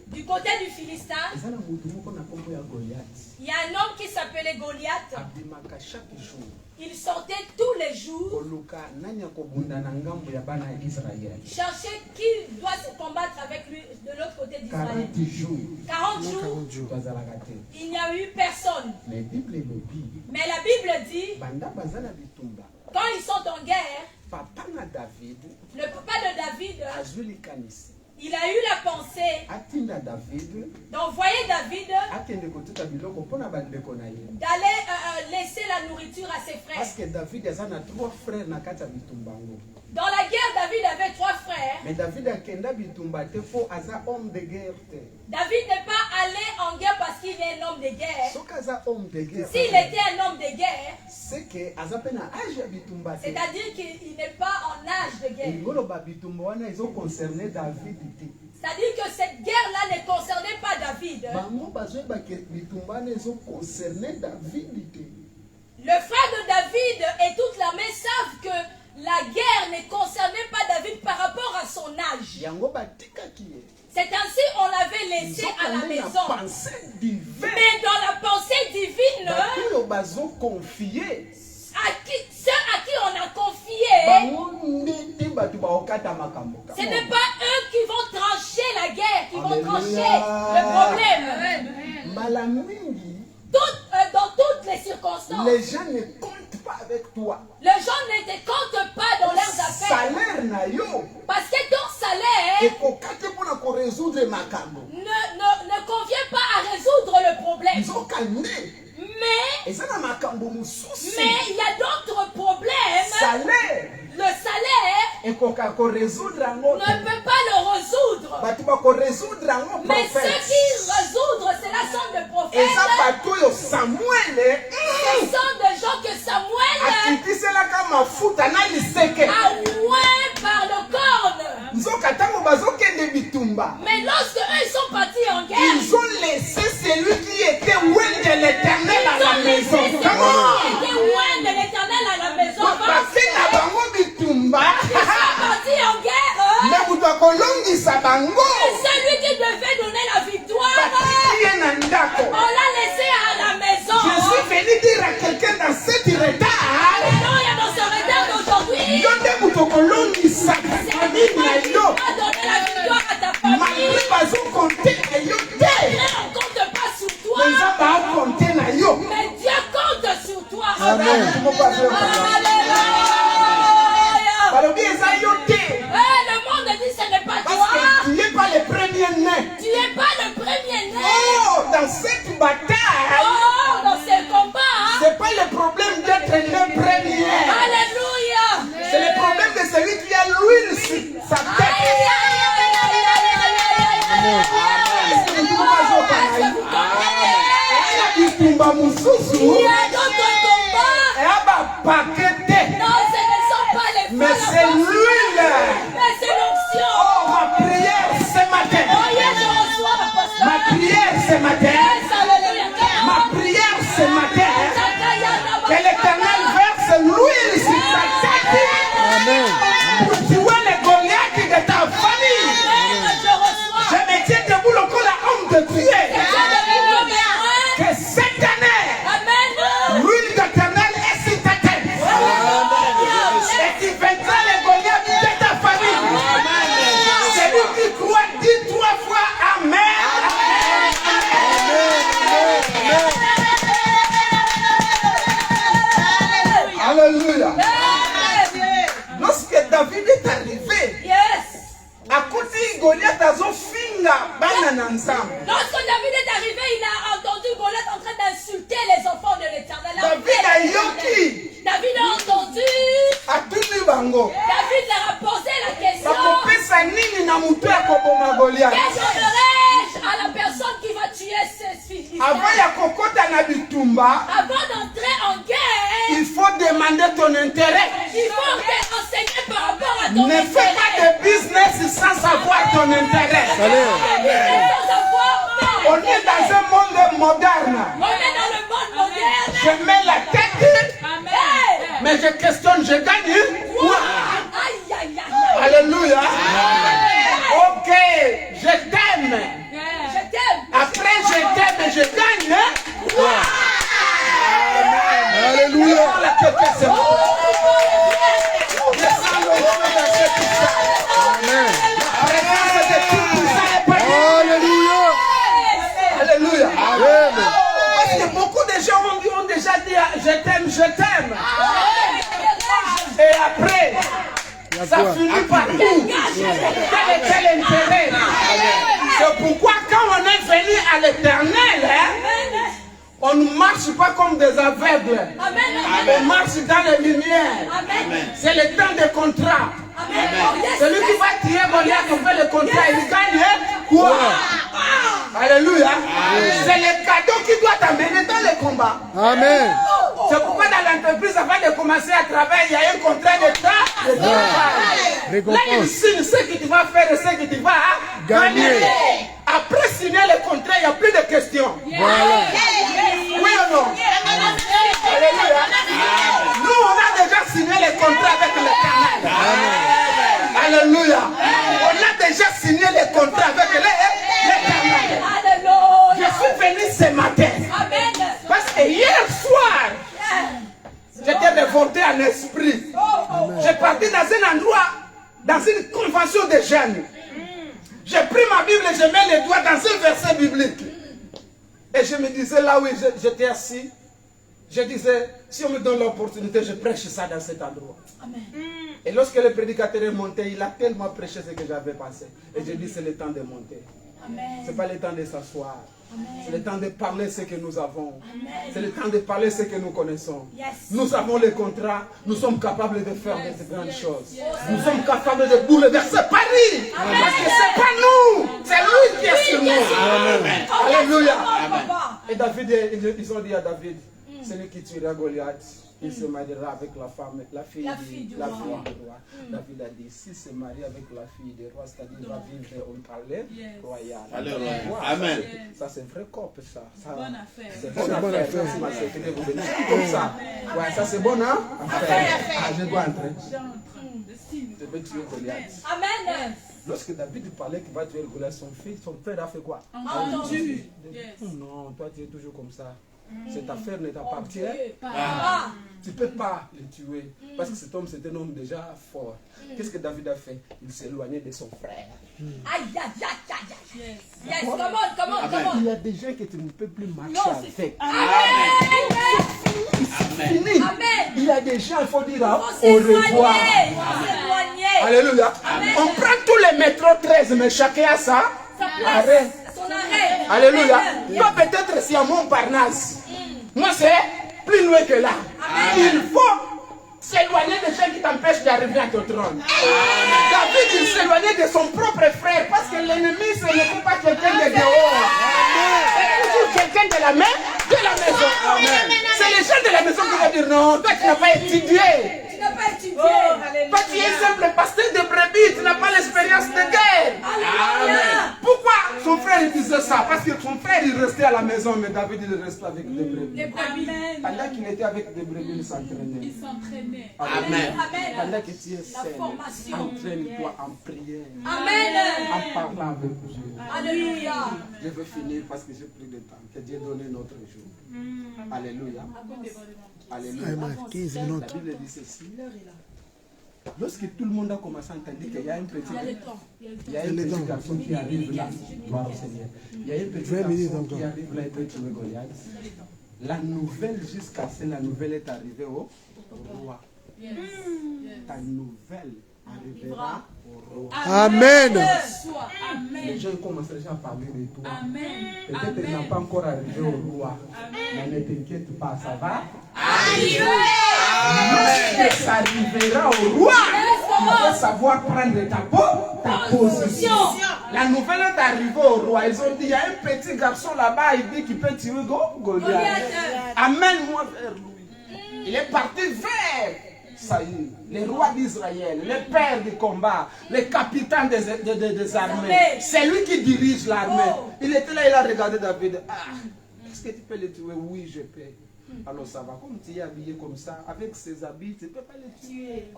Du côté du Philistin, eza na mutu moko na kombo ya Goliath. il y a un homme qui s'appelait Goliath. Abimaka chaque jour. Il sortait tous les jours Koluka nani akobunda na ngambo ya bana ya Israël. chercher qui doit se combattre avec lui de l'autre côté d'Israël. 40 jours. 40 jours, 40 jours. Bazalaka te. il n'y a eu personne. Mais Bible elobi. Mais la Bible dit, Banda bazala bitumba. quand ils sont en guerre, Papa na David le papa de David, azuli kanisi. il a eu la pensée Atinda David d'envoyer David akende kotuta biloko mpona bandeko na ye. d'aller laisser la nourriture à ses frères. Parce que David aza na 3 frères na kati ya bitumba ngo. Dans la guerre, David avait 3 frères. Mais David akenda bitumba te fo aza homme de guerre te. David n'est pas allé en guerre parce qu'il est un homme de guerre. Soki aza homme de guerre. S'il était un homme de guerre, c'est que aza pe na âge ya bitumba te. c'est-à-dire qu'il n'est pas en âge de guerre. Ngoloba bitumba wana ezo concerner David te. C'est-à-dire que cette guerre-là ne concernait pas David. Bango bazoyeba ke bitumba wana ezo concerner David te. Le frère de David et toute l'armée savent que la guerre ne concernait pas David par rapport à son âge. Yango batikaki ye. C'est ainsi on l'avait laissé à la maison. Pensée divine. Mais dans la pensée divine, Bato bazo confier. ceux à qui on a confié, Bango ndete bato baokata makambo. ce n'est pas eux qui vont trancher la guerre, qui vont Alléluia. trancher le problème. Mbala mingi, Dans toutes les circonstances, les gens ne comptent pas avec toi. les gens ne te comptent pas dans leurs affaires. Salaire na yo. Parce que ton salaire Ekokate mpona ko résoudre makambo. ne convient pas à résoudre le problème. Nzokande. Mais Eza na makambo mosusu. il y a d'autres problèmes. Salaire. Le salaire Ekoka ko résoudre yango. ne peut pas le résoudre. Bato bako résoudre yango Mais ceux prophète. qui résoudent, cela sont des prophètes. Eza bato oyo Samuel Ce sont des gens que Samuel akitiselaka mafuta na liseke. a oint par le corne. Nzoka ntango bazokende bitumba. Mais lorsque eux ils sont partis en guerre, Ils ont laissé celui qui était loin de l'éternel à la maison. celui qui était loin de l'éternel à la maison. Parce na bango bitumba. Ils sont partis en guerre. Na buto akolongisa bango. Et celui qui devait donner la victoire, Batiki ye na ndako. on l'a laissé à la maison. Je suis venu dire à quelqu'un dans cette retard. Alléluia, dans ce retard d'aujourd'hui, Yo nde buto akolongisa c'est famille lui na qui yo. va donner la victoire à ta famille. Malgré bazokonte na yo te. Mais on ne compte pas sur toi. Nzambe akonte na yo. Mais Dieu compte sur toi. Amen. Alléluia. Balobi eza yo te. Le monde dit ce n'est pas Parce toi. que tu n'es pas le premier né. Tu n'es pas le premier né. Oh, dans cette bataille, Oh, dans ces combats. c'est pas le problème d'être né premier. Alléluia. C'est le problème de celui qui a l'huile sur sa Aïe, tête. aïe, aïe, aïe, aïe, aïe, aïe, Est-ce que vous est-ce que comprenez? vous comprenez? Il y a bitumba mosusu. Il y a d'autres combats. Et aba pakete. Non, ce ne sont pas les Mais femmes. c'est l'huile. Mais c'est l'onction. Oh, ma prière ce matin. Oh, yes, je reçois, pasteur. Ma prière ce matin. Yes, alléluia. Ma prière ce matin. Que l'Éternel verse l'huile sur ta tête. Amen. Pour tuer les Goliaths de ta famille. Amen, je reçois. Je me tiens debout le col à homme de prier. Amen. Que cette année, Amen. l'huile d'Éternel est sur ta tête. Et tu vaincras les Goliaths de ta famille. Celui qui croit, dit 3 fois Amen. Alléluia. Lorsque David est arrivé, Yes. à côté Goliath a finga bana na nzambe. Lorsque David est arrivé, il a entendu Goliath en train d'insulter les enfants de l'Éternel. David a yoki David a entendu. atuni bango. David leur a posé la question. Bakopesa nini na mutu ya koboma Goliath? Qu'est-ce que donnerais-je à la personne qui va tuer ces fils? Avant ya kokota na bitumba, Avant d'entrer en guerre, il faut demander ton intérêt. il faut renseigner par rapport à ton Ne fais intérêt. pas de business sans savoir ton intérêt. On est dans un monde moderne. On est dans le monde moderne. Je mets la tête, Amen. mais je questionne, je gagne. Quoi? Aïe, aïe, aïe. Alléluia. Ok, je t'aime. même je t'aime. Et après, ça finit par tout. Quel était l'intérêt? C'est pourquoi quand on est venu à l'Éternel, on ne marche pas comme des aveugles. On marche dans les lumières. C'est le temps des contrats. Celui qui va tirer Goliath, on fait le contrat, il gagne quoi? Alléluia. C'est le cadeau qui doit t'amener dans le combat. Amen. C'est pourquoi dans l'entreprise, avant de commencer à travailler, il y a un contrat de travail. Là, il signe ce que tu vas faire et ce que tu vas gagner. Après signer le contrat, il n'y a plus de questions. Oui ou non? Alléluia. Nous, on a déjà signé le contrat avec l'Éternel. Alléluia. On a déjà signé le contrat avec l'Éternel. Je suis venu ce matin. Parce que hier soir, j'étais révolté en esprit. J'ai parti dans un endroit, dans une convention de jeunes. J'ai pris ma Bible et je mets les doigts dans un verset biblique. Et je me disais, là où j'étais assis, je disais, si on me donne l'opportunité, je prêche ça dans cet endroit. Et lorsque le prédicateur est monté, il a tellement prêché ce que j'avais pensé. Et j'ai dit, c'est le temps de monter. Ce n'est pas le temps de s'asseoir. C'est le temps de parler ce que nous avons. C'est le temps de parler ce que nous connaissons. Nous avons le contrat. Nous sommes capables de faire de grandes choses. Nous sommes capables de bouleverser Paris. Parce que ce n'est pas nous. C'est lui qui est sur nous. Alléluia. Et David, ils ont dit à David, celui qui tuera Goliath, il se mariera avec la femme, la fille du roi. David a dit, s'il se marie avec la fille du roi, c'est-à-dire il va vivre un palais royal. Amen. Ça c'est vrai cop, ça. Bonne affaire. C'est bonne affaire. Comme ça. Ouais, ça c'est bon, hein? Affaire. Ah, je dois entrer. Je vais tuer Goliath. Amen. Lorsque David parlait qu'il va tuer Goliath, son frère a fait quoi? Entendu. Non, toi tu es toujours comme ça. Cette affaire ne t'appartient pas. Tu ne peux pas le tuer. Parce que cet homme, c'est un homme déjà fort. Qu'est-ce que David a fait? Il s'est éloigné de son frère. Aïe, aïe, aïe, aïe. Yes, come on. Il y a des gens que tu ne peux plus marcher avec. Amen. Il y a des gens, il faut dire au revoir. Alléluia. On prend tous les métros 13, mais chacun a ça. Arrête. Alléluia. Toi peut-être c'est à Montparnasse. Moi c'est plus loin que là. Il faut s'éloigner des gens qui t'empêchent d'arriver à ton trône. David il s'éloignait de son propre frère parce que l'ennemi ce n'est pas quelqu'un de dehors. C'est toujours quelqu'un de la maison. C'est les gens de la maison qui vont dire non, toi tu n'as pas étudié. Toi tu es simple pasteur de brebis, tu n'as pas l'expérience de guerre. Pourquoi son frère il disait ça? Parce que son frère il restait à la maison, mais David il restait avec des brebis. Pendant qu'il était avec des brebis, il s'entraînait. Pendant que tu es seul, entraîne-toi en prière. En parlant avec Dieu. Alléluia. Je veux finir parce que j'ai pris le temps. Que Dieu donne notre jour. Alléluia. Alléluia. 15 minutes. La Bible dit ceci. Lorsque tout le monde a commencé à entendre qu'il y a un petit garçon qui arrive là, gloire au Seigneur. Il y a un petit garçon qui arrive là et peut tuer Goliath. La nouvelle jusqu'à ce la nouvelle est arrivée au roi. Ta nouvelle arrivera au roi. Amen. Les gens commencent déjà à parler de toi. Peut-être qu'elle n'a pas encore arrivé au roi. Mais ne t'inquiète pas, ça va arriver. Lorsque ça arrivera au roi, tu vas savoir prendre ta position. La nouvelle est arrivée au roi. Ils ont dit, il y a un petit garçon là-bas, il dit qu'il peut tuer Goliath. Amène-moi vers lui. Il est parti vers Saül, les rois d'Israël, les pères du combat, les capitaines des armées. C'est lui qui dirige l'armée. Il était là, il a regardé David. Est-ce que tu peux le tuer? Oui, je peux. Alors ça va, comme tu es habillé comme ça, avec ces habits, tu ne peux pas le tuer.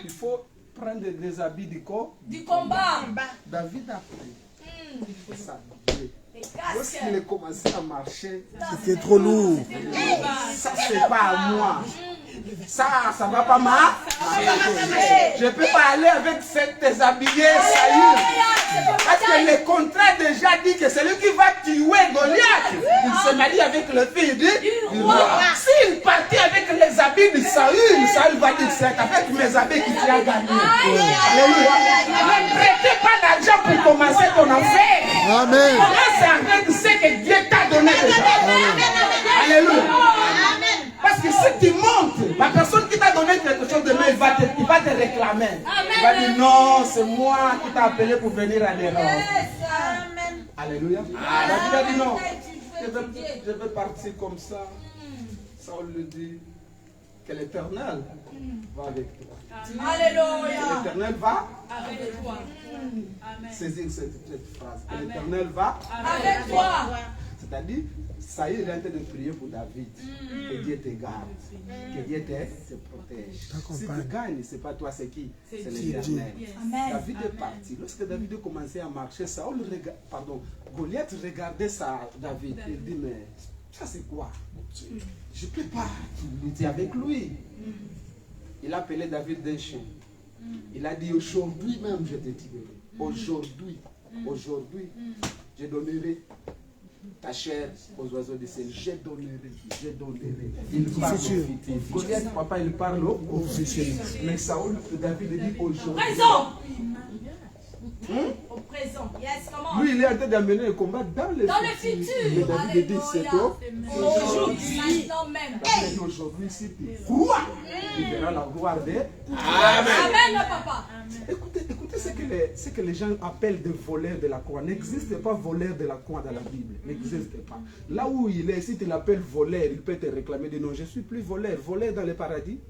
Il faut prendre des habits du combat. David a pris. Il faut s'habiller. Lorsqu'il a commencé à marcher, c'était trop lourd. Ça, c'est pas à moi. Ça va pas marcher. Je ne peux pas aller avec cette déshabillée Saül. Parce que le contrat déjà dit que celui qui va tuer Goliath, il se marie avec le fils du roi. S'il partait avec David, Saül va dire, c'est avec mes habits que tu as gagné. Alléluia. Ne prêtez pas d'argent pour commencer ton affaire. Amen. Commence avec ce que Dieu t'a donné déjà. Alléluia. Parce que si tu montes, la personne qui t'a donné quelque chose de mal, il va te réclamer. Il va dire non, c'est moi qui t'ai appelé pour venir à l'erreur. Alléluia. David a dit non. Je vais partir comme ça. Saül lui dit que l'Éternel va avec toi. Alléluia. L'Éternel va Avec toi. saisir cette phrase. Que l'Éternel va Avec toi. C'est-à-dire, Saül est en train de prier pour David. Que Dieu te garde. Que Dieu te protège. Si tu gagnes, ce n'est pas toi, c'est qui? C'est l'Éternel. David est parti. Lorsque David a commencé à marcher, Goliath regardait David. Il dit, mais ça c'est quoi? Je ne peux pas lutter avec lui. Il a appelé David d'un chien. Il a dit, aujourd'hui même je te tuerai. Aujourd'hui, je donnerai ta chair aux oiseaux du ciel. Je donnerai. Il parle au futur. Goliath, papa, il parle au futur. Mais Saül, David dit aujourd'hui. Présent. Au présent. Yes, comment? Lui, il est en train d'amener le combat dans le futur. Mais David dit, c'est toi. Aujourd'hui, maintenant même. David dit, aujourd'hui, si tu crois, tu verras la gloire de... Amen, papa. Écoutez ce que les gens appellent des voleurs de la croix. N'existe pas voleur de la croix dans la Bible. N'existe pas. Là où il est, si tu l'appelles voleur, il peut te réclamer de non, je ne suis plus voleur. Voleur dans le paradis?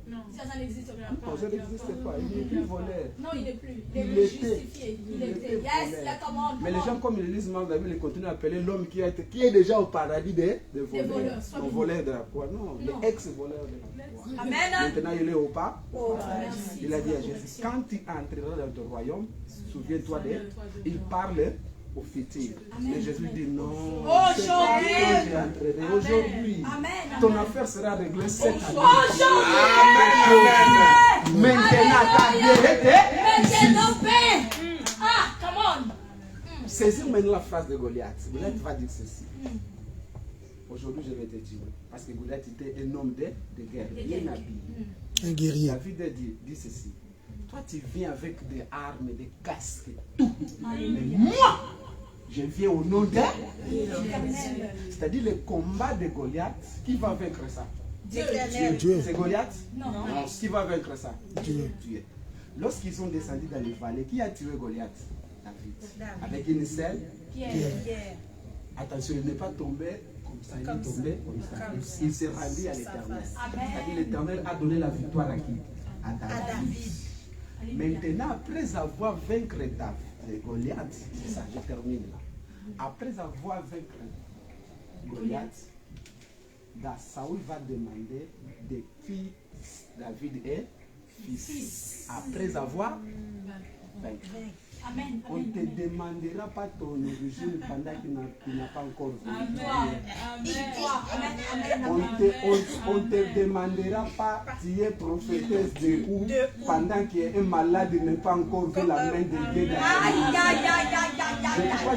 Non, ça n'existe pas. Non, ça n'existe pas. Il n'est plus voleur. Non, il n'est plus. Il est justifié. Il était. Yes, la commande. Mais les gens, comme ils lisent mal la Bible, ils continuent à appeler l'homme qui est déjà au paradis des voleurs. Non, voleur de la croix. Non, les ex-voleurs de la croix. Amen. Maintenant, il est au pas. Merci. Il a dit à Jésus, quand tu entreras dans ton royaume, souviens-toi d'elle. Il parle au futur. Mais Jésus dit non. Aujourd'hui, ton affaire sera réglée cette année. Maintenant, ta vérité. Maintenant, paix. Ah, come on. Saisis maintenant la phrase de Goliath. Goliath va dire ceci. Aujourd'hui, je vais te tuer. Parce que Goliath était un homme de guerre, bien habillé. Un guerrier. David dit ceci. Toi, tu viens avec des armes, des casques, tout. Mais moi, je viens au nom de c'est-à-dire le combat de Goliath, qui va vaincre ça? Dieu. C'est Goliath? Non. Qui va vaincre ça? Dieu. Lorsqu'ils sont descendus dans les vallées, qui a tué Goliath? David. Avec une selle? Pierre. Attention, il n'est pas tombé comme ça, il est tombé comme ça. Il s'est rendu à l'Éternel. C'est-à-dire l'Éternel a donné la victoire à qui? À David. Maintenant, après avoir vaincu Goliath, c'est ça, je termine là. Après avoir vaincu Goliath, Saül va demander de qui David est fils. Après avoir vaincu. Amen. On ne te demandera pas ton origine pendant qu'il n'a pas encore vécu. On ne te demandera pas tu es prophétesse de où pendant qu'un malade n'est pas encore vu la main de Dieu.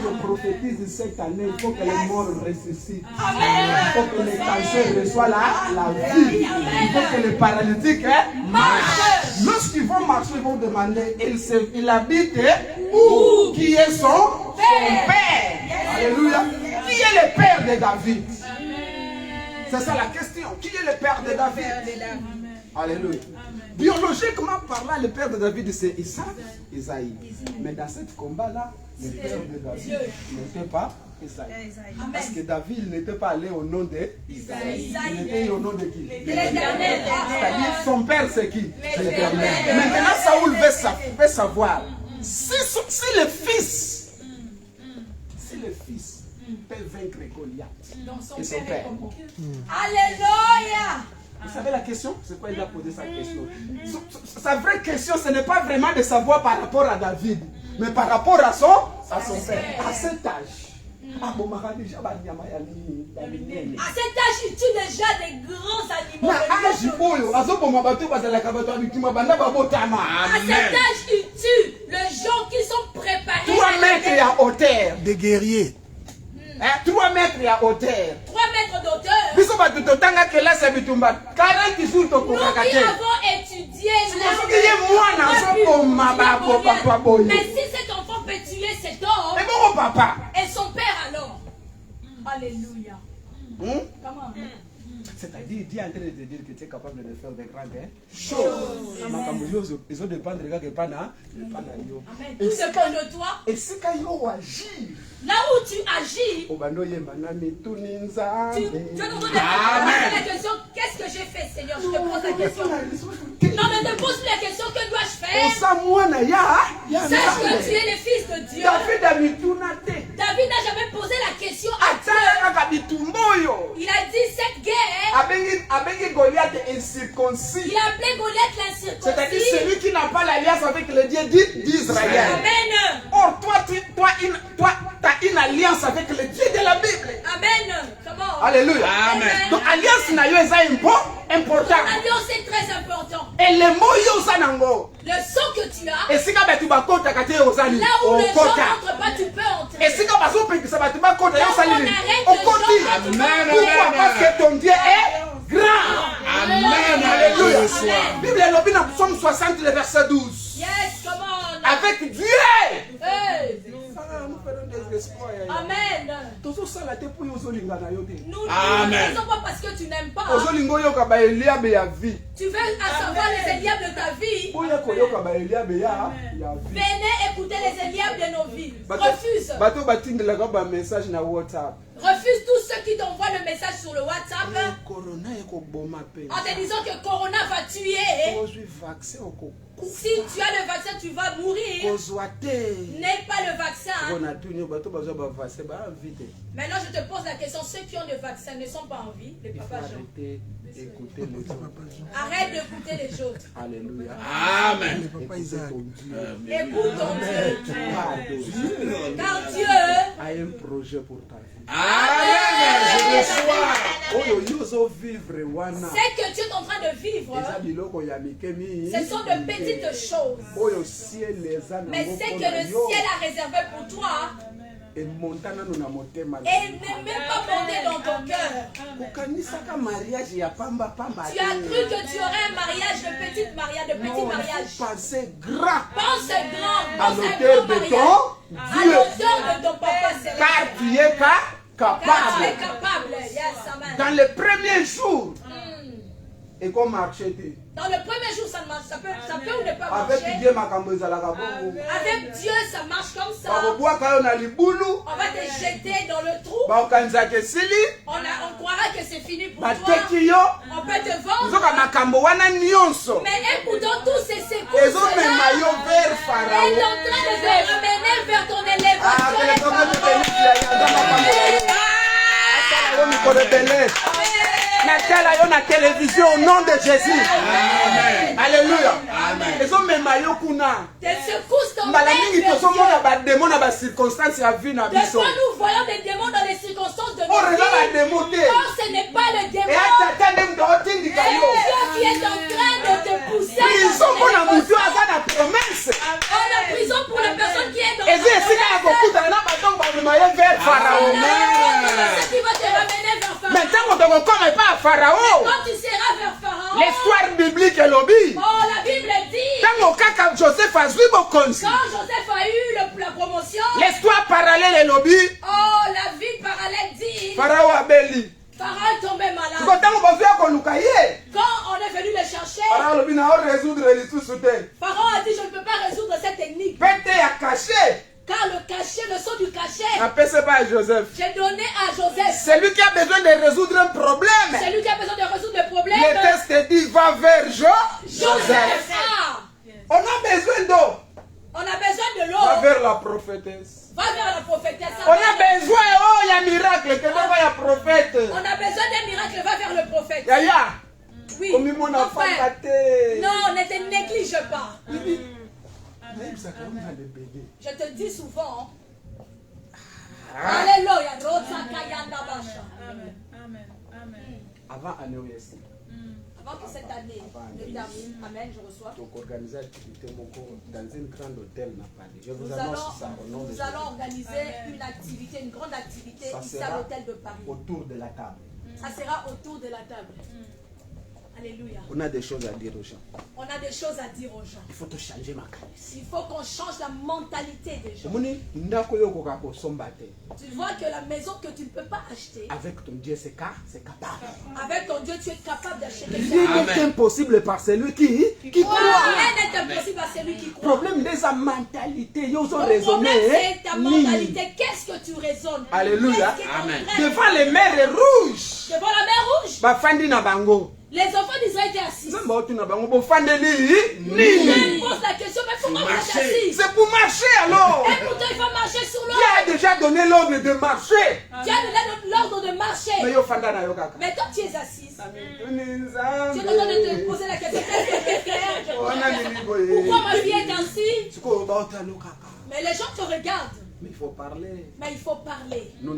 Je prophétise cette année, il faut que les morts ressuscitent. Il faut que les cancers reçoivent la vie. Il faut que les paralytiques marchent. Lorsqu'ils vont marcher, ils vont demander, il habite où? Qui est son père? Alléluia. Qui est le père de David? C'est ça la question. Qui est le père de David? Alléluia. Biologiquement parlant, le père de David, c'est Isaïe. Mais dans ce combat-là, le père de David n'était pas Isaïe. Parce que David n'était pas allé au nom d'Isaïe. Il était au nom de qui? L'Éternel. C'est-à-dire son père, c'est qui? C'est l'Éternel. Maintenant, Saül veut savoir si le fils peut vaincre Goliath et son père. Alléluia. Vous savez la question? C'est quoi il a posé sa question? Sa vraie question, ce n'est pas vraiment de savoir par rapport à David, mais par rapport à son père. À cet âge. À cet âge, il tue déjà des grands animaux. À cet âge, il tue les gens qui sont préparés. 3 mètres à hauteur. Des guerriers. 3 mètres à hauteur. 3 mètres d'auteur. Biso ba tutotanga kelasa bitumba 40 jours to Nous qui kokakate. avons étudié mais si cet enfant peut tuer cet homme Et bon papa. et son père alors. Alléluia. Comment? C'est-à-dire, Dieu est en train de te dire que tu es capable de faire des grandes choses. Ils ont dépendre de Dieu. Amen. Tout dépend de toi. Et si quand il agit. Là où tu agis, tu dois nous poser la question, qu'est-ce que j'ai fait, Seigneur? Je te pose la question. Non, mais te pose la question, que dois-je faire? Sache que tu es le fils de Dieu. David n'a jamais posé la question à Dieu. Il a dit cette guerre. Il a appelé Goliath l'incirconcis. C'est-à-dire celui qui n'a pas l'alliance avec le Dieu d'Israël. Amen. Or, toi, tu as une alliance avec le Dieu de la Bible. Amen. Comment? Alléluia. Amen. Donc, alliance n'a pas important. L'alliance est très important. Et le mot yosanango. Le sang que tu as. Et si tu as là où les gens n'entrent pas, tu peux entrer. Et si tu as on pourquoi? Parce que ton Dieu est grand. Amen. Alléluia. Amen. Bible est lobby dans Psaume 60, le verset 12. Yes, come on. Avec Dieu. Hey. Nous faisons des espoirs. Amen. Nous ne faisons pas parce que tu n'aimes pas. Tu veux savoir les Eliab de ta vie. Venez écouter les Eliab de nos vies. Refuse. Refuse tous ceux qui t'envoient le message sur le WhatsApp en te disant que Corona va tuer. Si tu as le vaccin, tu vas mourir. N'aie pas le vaccin. Maintenant, je te pose la question. Ceux qui ont le vaccin ne sont pas en vie. Les papas Jean. Arrête d'écouter les autres. Alléluia. Amen. Écoute ton Dieu. Car Dieu a un projet pour ta vie. Amen. Je reçois. Ce que tu es en train de vivre, ce sont de petites choses. Mais c'est que le ciel a réservé pour toi. Et ne même pas monter dans ton cœur. Tu as cru que tu aurais un mariage de petit mariage. Pense grand. Pense grand. À Pense un l'auteur grand de mariage. ton À Dieu. l'auteur de ton papa céleste. Car tu es Car tu es capable. capable. Yes, amen. Dans les premiers jours, et qu'on marchait. Dans le premier jour, ça ne marche. Ça peut ou ne pas Avec marcher. Dieu, Avec Dieu, ça marche comme ça. on On va te jeter dans le trou. On croira que c'est fini pour toi. On peut te vendre. Mais écoutons tous ces secours. Elle est en train de te ramener vers ton élévation. Nathalie a la télévision au nom de Jésus. Amen. Alléluia. Amen. Ils ont même maillot kuna. Des secousses t'emmènent Des vers Dieu. fois nous voyons des démons dans les circonstances de Oh, nos vies. regarde, Or, ce n'est pas le démon. Et C'est Dieu qui est en train de te pousser. Ils sont bons à Dieu à la promesse. En la prison pour la personne qui est dans Et c'est ici qu'il y a beaucoup de gens qui vont vers Pharaon. ce qui va te ramener vers Pharaon. Maintenant, on ne connaît pas Pharaon. Quand tu seras vers Pharaon, L'histoire biblique est lobby. oh, la Bible dit, Quand Joseph a joué mon conseil. quand Joseph a eu la promotion, L'histoire parallèle est lobby. oh, la vie parallèle dit, Pharaon a béli. Pharaon est tombé malade. Quand on va faire qu'on nous caille. Quand on est venu le chercher, Pharaon a lobby n'a pas résoudre les tout soudain. Pharaon a dit, je ne peux pas résoudre cette technique. Pété à cacher. Car le cachet, le son du cachet, Appelle ce pas à Joseph. j'ai donné à Joseph. Celui qui a besoin de résoudre un problème. Celui qui a besoin de résoudre le problème, Le texte dit va vers Joseph. Ah, On a besoin d'eau. on a besoin de Va l'eau. vers la prophétesse. Va vers la prophétesse. On a besoin, oh, il y a miracle. Que il y a prophète. On a besoin d'un miracle. Va vers le prophète. Yaya. Oui. Comme mon Mon enfant frère. gâté. Non, ne te néglige pas. Je te dis souvent. Alléluia. Rosa Kayanda Basha. Amen. Amen. Amen. avant année OSC. Avant que cette année ne termine, amen, je reçois. Donc organiser l'activité dans un grand hôtel n'a pas dit. Je vous Nous annonce ça au nom de nous allons organiser une activité, une grande activité Ça ici sera à l'hôtel de Paris. autour de la table. Ça sera autour de la table. Alléluia. On a des choses à dire aux gens. On a des choses à dire aux gens. Il faut te changer ma calice. Il faut qu'on change la mentalité des gens. Tu vois que la maison que tu ne peux pas acheter, Avec ton Dieu, c'est capable. avec ton Dieu, tu es capable d'acheter ça. Rien n'est impossible par celui qui croit. Rien n'est impossible à celui qui croit. Problème de sa mentalité. Ils ont Le raisonné. problème, c'est ta mentalité. Qu'est-ce que tu raisonnes? Alléluia. Qu'est-ce qui t'entraîne? Devant les mers rouges. Devant la mer rouge, Bafandi na bango. les enfants d'Israël étaient assis. Nzamba otu na bango bofandeli Je nini? pose la question, mais pourquoi vous êtes assis? C'est pour marcher alors. Et pourtant, il faut marcher sur l'eau. Dieu a déjà donné l'ordre de marcher. Tu as donné l'ordre de Mais marcher. yo fanda na yo kaka. Mais toi, tu es assise. Tu es en train de Nzambe. te poser la question, qu'est-ce que tu fais faire? Ona nini boye. Pourquoi ma fille est assise? Siko baota no kaka. Mais les gens te regardent. Mais il faut parler. Mais il faut parler. Nous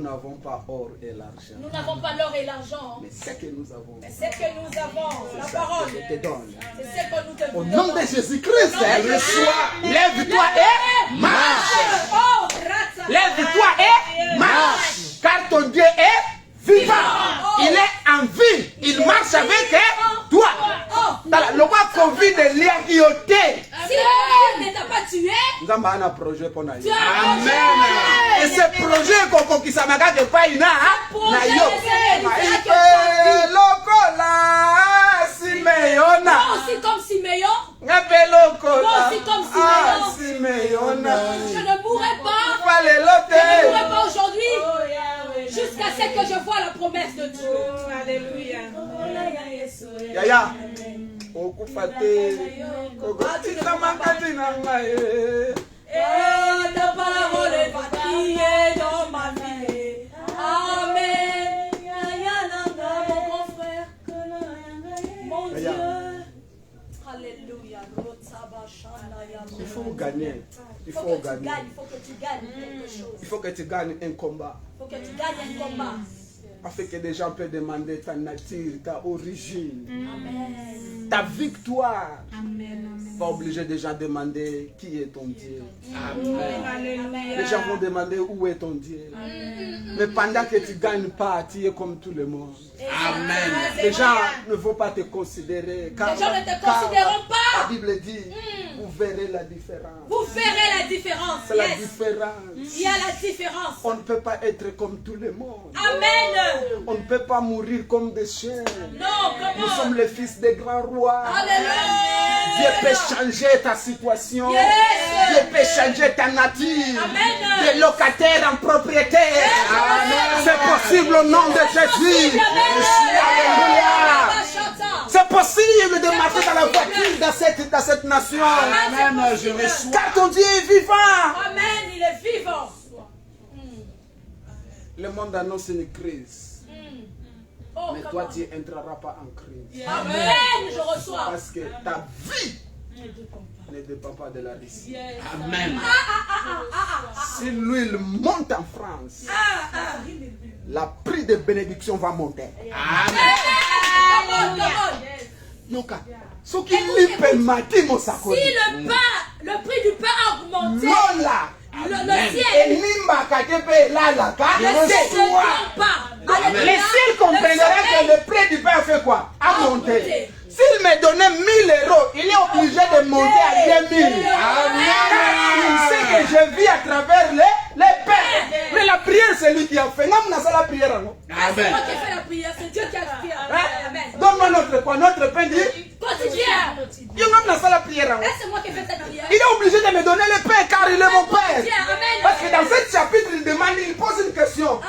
n'avons pas or et l'argent. Nous n'avons pas l'or et l'argent. Mais ce que nous avons, Mais c'est que nous avons, la parole. je te donne. C'est ce que nous te Au donnons. nom de Jésus-Christ, lève-toi et marche. Oh, grâce. Lève-toi et marche. Car ton Dieu est vivant. Il est en vie. Il marche avec toi. Le roi Covid est lié à Ioté. Si Dieu ne t'a pas tué, Nous avons un projet pour nous. tu as un projet. Et ce projet qu'on qui s'amaga de pas ina na yo. Lokola Simeona. Moi aussi comme Siméon, Ngape lokola. Moi aussi comme Simeon. Simeona. je ne mourrai pas. Fale Je ne mourrai lote. pas aujourd'hui. Jusqu'à ce que je vois la promesse de Dieu. Yaya. Okufate. Kogotika makati na ngaye. Et ta parole va crier dans ma vie. Amen. Mon grand frère. Mon Dieu. Alléluia. Il faut gagner. Il Il faut faut que tu gagner. gagnes. Il faut que tu gagnes quelque chose. Il faut que tu gagnes un combat. Il faut que tu gagnes un combat. Afin que des gens peuvent demander ta nature, ta origine, Amen. ta victoire. Pas obligé de gens demander qui est ton Dieu. Les gens vont demander où est ton Dieu. Mais pendant que tu ne gagnes pas, tu es comme tout le monde. Amen. Les gens ne vont pas te considérer. Car, Les gens ne te car considéreront pas. La Bible dit, vous verrez la différence. Vous verrez la différence. C'est la Yes. différence. Il y a la différence. On ne peut pas être comme tout le monde. Amen. On ne peut pas mourir comme des chiens. Non, Nous comment? sommes les fils des grands rois. Alléluia. Dieu peut changer ta situation. Yes. Dieu peut changer ta nature. Amen. De locataire en propriétaire. Amen. C'est possible au nom de Jésus. Alléluia. C'est possible de marcher dans la voiture dans cette nation. Amen, je reçois. Car ton Dieu est vivant. Amen, il est vivant. Le monde annonce une crise. Oh, Mais toi, tu n'entreras pas en crise. Amen, je reçois. Parce que ta vie ne dépend pas de la Russie. Amen. Si l'huile monte en France, la prix de bénédiction va monter. Come on, come on. Yoka, ce qui lui permet de Si le prix du pain a augmenté, Lola, le ciel et Nimba Katepe Lalaka, le ciel ne dort pas. Alléluia. les ciels comprendraient que le prix du pain a fait quoi? A monté. S'il me donnait 1000 euros, il est obligé de monter à 2000. Il sait que je vis à travers les pains. Mais la prière, c'est lui qui a fait. Non, on a ça la prière. C'est moi qui ai fait la prière, c'est Dieu qui a fait la prière. Amen. Donne-moi notre quoi? Notre pain dit. Quotidien. Il a ça la prière. C'est moi qui ai fait cette prière. Il est obligé de me donner le pain car il est mon père. Amen. Parce que dans ce chapitre, il demande, il pose une question.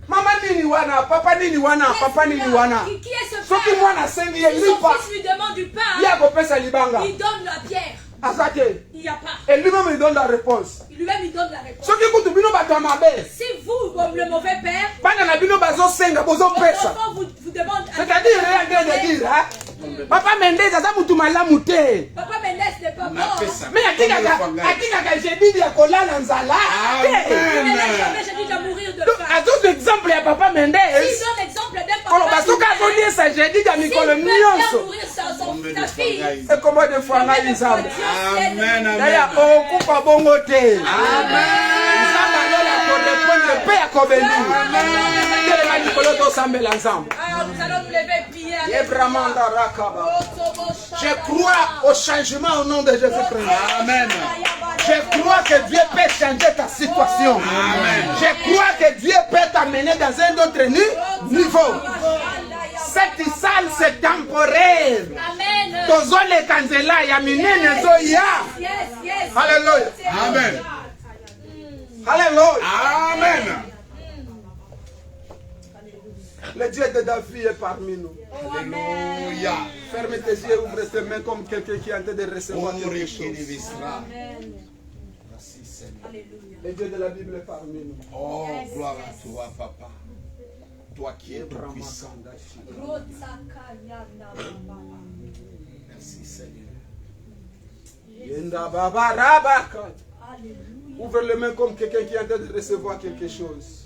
Maman nini wana, papa nini wana, papa nini wana. Qui est ce Ce qui père? moi na sengi, il Si lit son pas. fils lui demande du pain, Il y a coupé sa libanga. il donne la pierre. Azake. Il n'y a pas. Et lui-même il donne la réponse. Lui-même, il donne la réponse. Ce qui coûte bino bato amabe. Si vous, comme le mauvais père, Bana na bino bazo senga, bozo votre pesa. enfant vous demande... C'est-à-dire, il est en train de dire, hein. Papa Mendez, ça mutu malamu te. Papa Mendes n'est pas mort. Mais atikaka j'ai dit ya kolala nzala. Il n'a jamais dit de mourir de Donc, faim. à d'autres exemples, il y a Papa Mendez. S'il donne l'exemple d'un Koloba soka zodi ça j'ai dit S'il mikolo peut bien nyonso. nourrir sa fille. Et comment de fois na nzambe. Amen, Daya amen. okupa bongo te. Amen. Nzambe alola ko répondre pe ya kobendu. Telema mikolo to sambela nzambe. Ah, nous allons nous lever et prier. Yebramanda rakaba. Je crois au changement au nom de Jésus-Christ. Amen. Je crois que Dieu peut changer ta situation. Amen. Je crois que Dieu peut t'amener dans un autre niveau. Cette salle, c'est temporaire. Amen. Tozo le kanzela ya minene zoya. Yes, yes. Alléluia. Amen. Alléluia. Amen. Le Dieu de David est parmi nous. Alléluia. Ferme tes yeux, ouvre tes mains comme quelqu'un qui est en train de recevoir quelque chose. Merci Seigneur. Le Dieu de la Bible est parmi nous. Oh, gloire à toi, papa. Toi qui es tout puissant. Merci Seigneur. Yenda baba rabaka. Ouvre les mains comme quelqu'un qui est en train de recevoir quelque chose.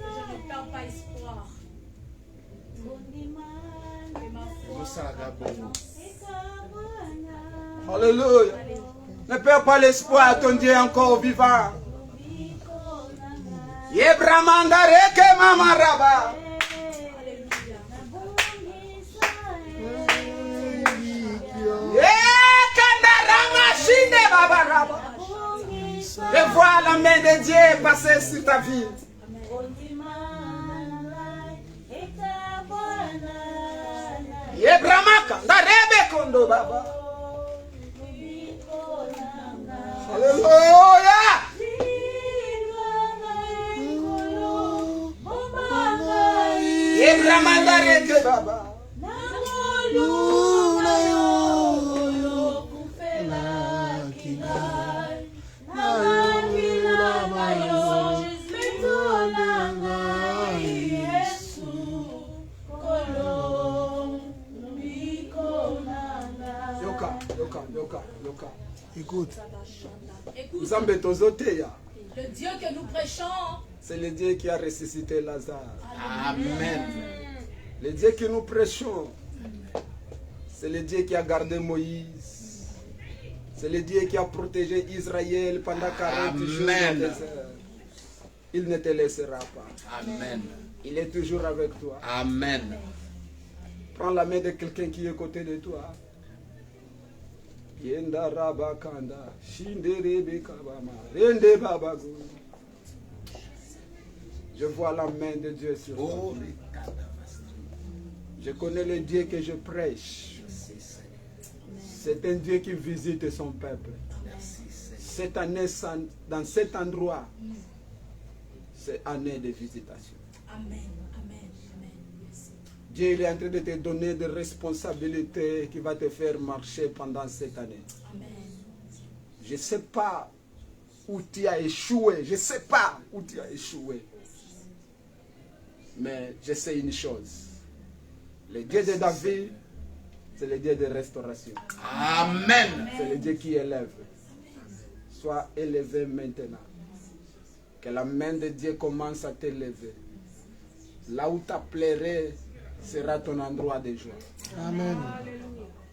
Je ne perds pas espoir. Alléluia. Ne perds pas l'espoir, ton Dieu est encore vivant. Yebramanda reke mama raba. Je vois la main de Dieu passer sur ta vie. Yebramaka, ndarebe kondo baba. Alléluia. Yebramanda reke baba. Yoka. Écoute. Écoute, le Dieu que nous prêchons, c'est le Dieu qui a ressuscité Lazare. Amen. Le Dieu que nous prêchons, c'est le Dieu qui a gardé Moïse. C'est le Dieu qui a protégé Israël pendant 40 jours dans le désert. Il ne te laissera pas. Amen. Il est toujours avec toi. Amen. Prends la main de quelqu'un qui est à côté de toi. Yenda rabakanda, shinderebe kabama, rende babago. Je vois la main de Dieu sur toi. Je connais le Dieu que je prêche. C'est un Dieu qui visite son peuple. Cette année, dans cet endroit, c'est année de visitation. Amen. Dieu il est en train de te donner des responsabilités qui va te faire marcher pendant cette année. Amen. Je ne sais pas où tu as échoué. Je ne sais pas où tu as échoué. Mais je sais une chose. Le Dieu de David, c'est le Dieu de restauration. Amen. C'est le Dieu qui élève. Sois élevé maintenant. Que la main de Dieu commence à t'élever. Là où tu plairais sera ton endroit de joie. Amen.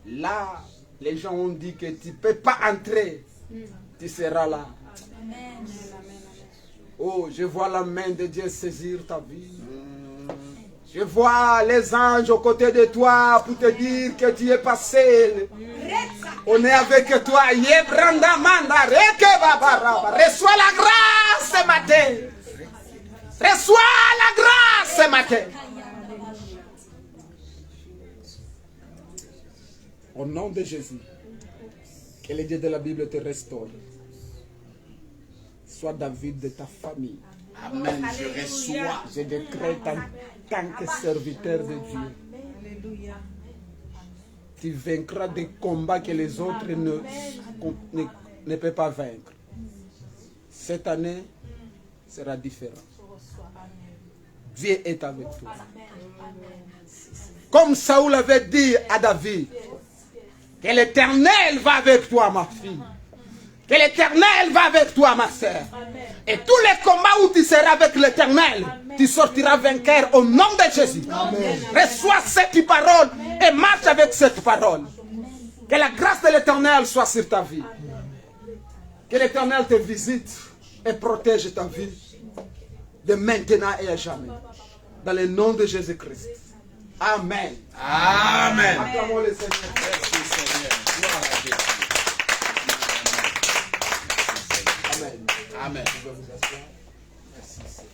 Là, les gens ont dit que tu ne peux pas entrer. Tu seras là. Oh, je vois la main de Dieu saisir ta vie. Je vois les anges aux côtés de toi pour te dire que tu es passé. On est avec toi. Reçois la grâce ce matin. Reçois la grâce ce matin. Au nom de Jésus, que le Dieu de la Bible te restaure. Sois David de ta famille. Amen. Je reçois. Je décrète en tant que serviteur de Dieu. Tu vaincras des combats que les autres ne peuvent pas vaincre. Cette année sera différente. Dieu est avec toi. Comme Saoul avait dit à David, Que l'Éternel va avec toi, ma fille. Que l'Éternel va avec toi, ma sœur. Et tous les combats où tu seras avec l'Éternel, tu sortiras vainqueur au nom de Jésus. Amen. Reçois cette parole et marche avec cette parole. Que la grâce de l'Éternel soit sur ta vie. Que l'Éternel te visite et protège ta vie de maintenant et à jamais. Dans le nom de Jésus-Christ. Amen. Amen. Acclamons le Seigneur. Merci Seigneur. Gloire à Dieu. Amen. Amen. Vous pouvez vous asseoir. Merci Seigneur.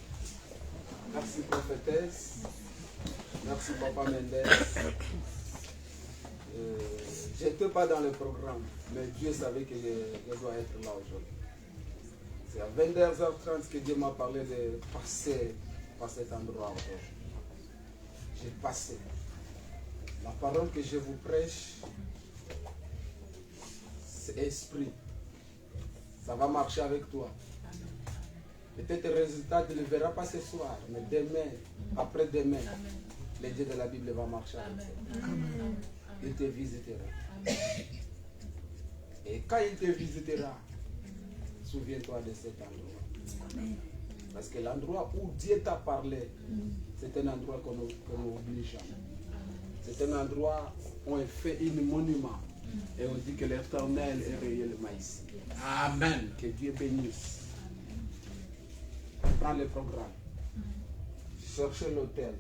Merci prophétesse. Merci Papa Mendes. Je n'étais pas dans le programme, mais Dieu savait que je dois être là aujourd'hui. C'est à 22h30 que Dieu m'a parlé de passer par cet endroit aujourd'hui. J'ai passé. La parole que je vous prêche, c'est esprit. Ça va marcher avec toi. Peut-être le résultat, tu ne le verras pas ce soir, mais demain, après-demain, le Dieu de la Bible va marcher avec toi. Il te visitera. Et quand il te visitera, souviens-toi de cet endroit. Parce que l'endroit où Dieu t'a parlé, c'est un endroit qu'on n'oublie jamais. C'est un endroit où on fait un monument. Et on dit que l'Éternel est réellement ici. Amen. Que Dieu bénisse. Prends le programme. Cherchez l'hôtel.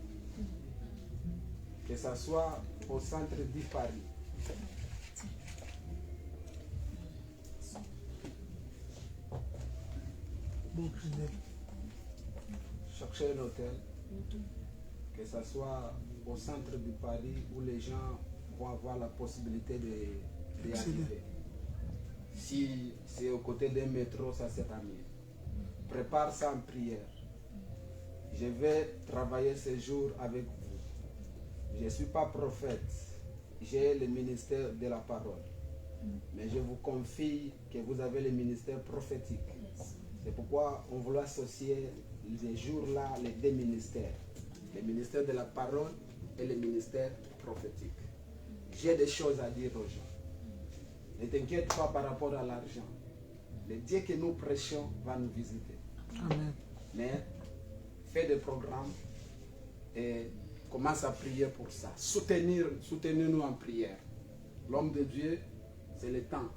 Que ce soit au centre de Paris. Cherchez un hôtel. Que ce soit au centre de Paris où les gens vont avoir la possibilité d'y arriver. Si c'est aux côtés d'un métro, ça sera mieux. Prépare ça en prière. Je vais travailler ce jour avec vous. Je ne suis pas prophète. J'ai le ministère de la parole. Mais je vous confie que vous avez le ministère prophétique. C'est pourquoi on veut associer les jours-là les deux ministères. Le ministère de la parole et le ministère prophétique. J'ai des choses à dire aux gens. Ne t'inquiète pas par rapport à l'argent. Le Dieu que nous prêchons va nous visiter. Amen. Mais fais des programmes et commence à prier pour ça. Soutenez-nous en prière. L'homme de Dieu, c'est le temps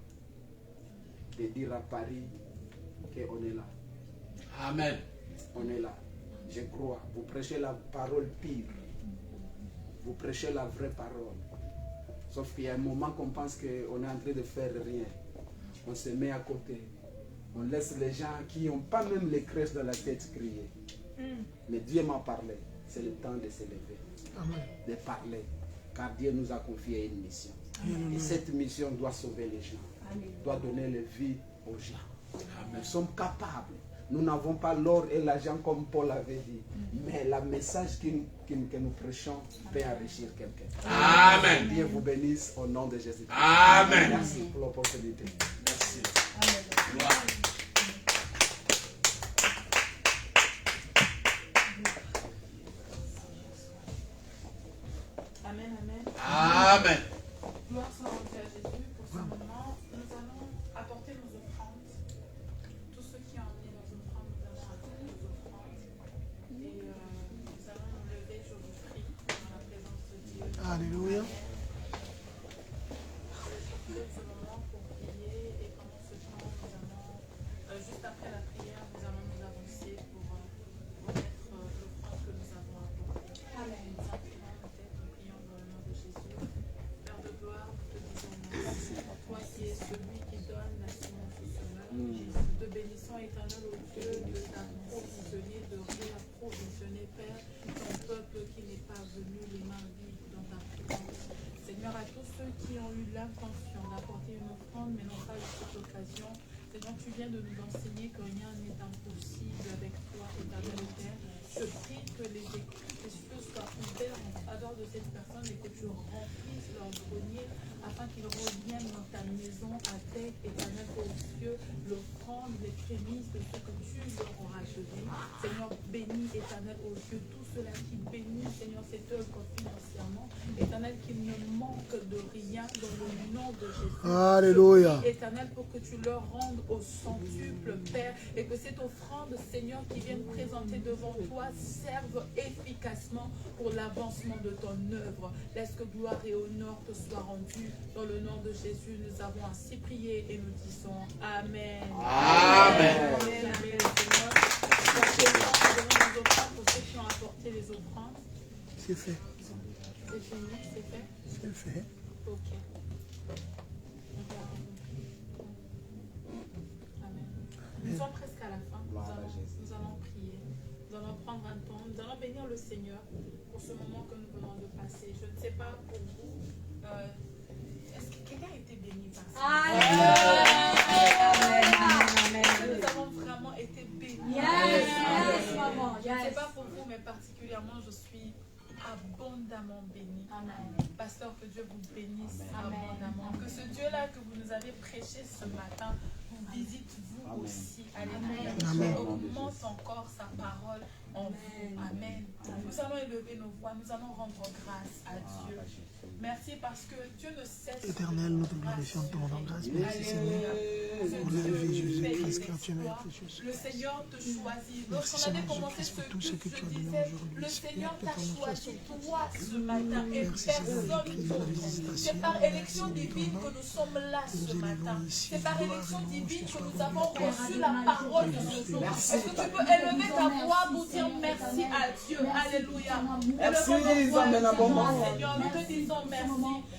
de dire à Paris qu'on est là. Amen. On est là. Je crois. Vous prêchez la parole pure. Vous prêchez la vraie parole. Sauf qu'il y a un moment qu'on pense qu'on est en train de faire rien. On se met à côté. On laisse les gens qui n'ont pas même les crèches dans la tête crier. Mais Dieu m'a parlé. C'est le temps de se lever. Amen. De parler. Car Dieu nous a confié une mission. Et cette mission doit sauver les gens. Doit donner la vie aux gens. Nous sommes capables. Nous n'avons pas l'or et l'argent comme Paul avait dit. Mais le message que nous prêchons peut enrichir quelqu'un. Amen. Dieu vous bénisse au nom de Jésus. Amen. Merci pour l'opportunité. Merci. Gloire. Amen, amen. Amen. Gloire soit rendue à Jésus pour ce moment. Nous allons apporter nos offrandes. Tous ceux qui ont amené nos offrandes, nous allons apporter nos offrandes. Et nous allons nous lever, je vous prie, dans la présence de Dieu. Alléluia. C'est ce moment pour prier et pendant ce temps, nous allons, juste après la prière, nous allons nous avancer pour remettre l'offrande que nous avons apportée. Amen. Nous inclinons nos têtes, nous prions dans le nom de Jésus. Père de gloire, nous te disons merci. Toi qui es celui qui donne la semence au semeur. Nous te bénissons, éternel, au Dieu de ta provisionner, de réapprovisionner, Père, ton peuple qui n'est pas venu les mains vides dans ta présence. Seigneur, à tous ceux qui ont eu l'intention d'apporter une offrande, mais n'ont pas eu cette occasion, Seigneur, tu viens de nous enseigner que rien n'est impossible avec toi, éternel Père. Je prie que les écrits des cieux soient ouverts en faveur de cette personne et que tu remplisses leur grenier afin qu'ils reviennent dans ta maison avec, éternel aux cieux, l'offrande, les prémices de ce que tu leur auras donné. Seigneur, bénis, éternel aux cieux, tout cela qui bénit, Seigneur, cette œuvre financièrement. Éternel, qu'il ne manque de rien dans le nom de Jésus. Alléluia. Éternel, pour que tu leur rendes au centuple, Père, et que cette offrande, Seigneur, qui vient présenter devant toi, serve efficacement pour l'avancement de ton œuvre. Laisse que gloire et honneur te soient rendus. Dans le nom de Jésus, nous avons ainsi prié et nous disons Amen. Amen. Amen. Amen. Seigneur, nous offrons pour ceux qui ont apporté les offrandes. C'est fait. C'est fini, c'est fait? C'est fait. Ok. Amen. Nous sommes presque à la fin. Nous allons prier. Nous allons prendre un temps. Nous allons bénir le Seigneur pour ce moment que nous venons de passer. Je ne sais pas pour vous. Est-ce que quelqu'un a été béni par ça? Nous avons vraiment été bénis. Je ne sais pas pour vous, mais particulièrement, je suis abondamment béni. Pasteur, que Dieu vous bénisse abondamment. Que ce Dieu-là que vous nous avez prêché ce matin vous visite vous aussi. Alléluia. Et augmente encore sa parole en vous. Amen. Nous allons élever nos voix, nous allons rendre grâce à Dieu. Merci parce que Dieu ne cesse. Éternel, nous te glorifions ton nom. Grâce, merci Seigneur. Pour la vie de Jésus-Christ, car tu m'as fait chose. Le Seigneur te choisit. Merci Lorsqu'on avait Seigneur commencé Jésus-Christ ce pour tout ce culte, que tu je as donné disais, aujourd'hui. le Seigneur Que t'a ton nom choisi soit toi ce matin et Merci Seigneur personne Jésus-Christ pour la d'autre. visitation. C'est par élection Merci divine pour ton que nom. nous sommes là ce Nous matin. élevons ici, C'est par gloire et élection louange divine te que soient nous rendues. avons reçu la parole de ce jour. Est-ce que tu peux élever ta voix pour dire merci à Dieu? Alléluia. Merci, Élevons nos voix, Amen, abondamment. Seigneur, nous te disons merci.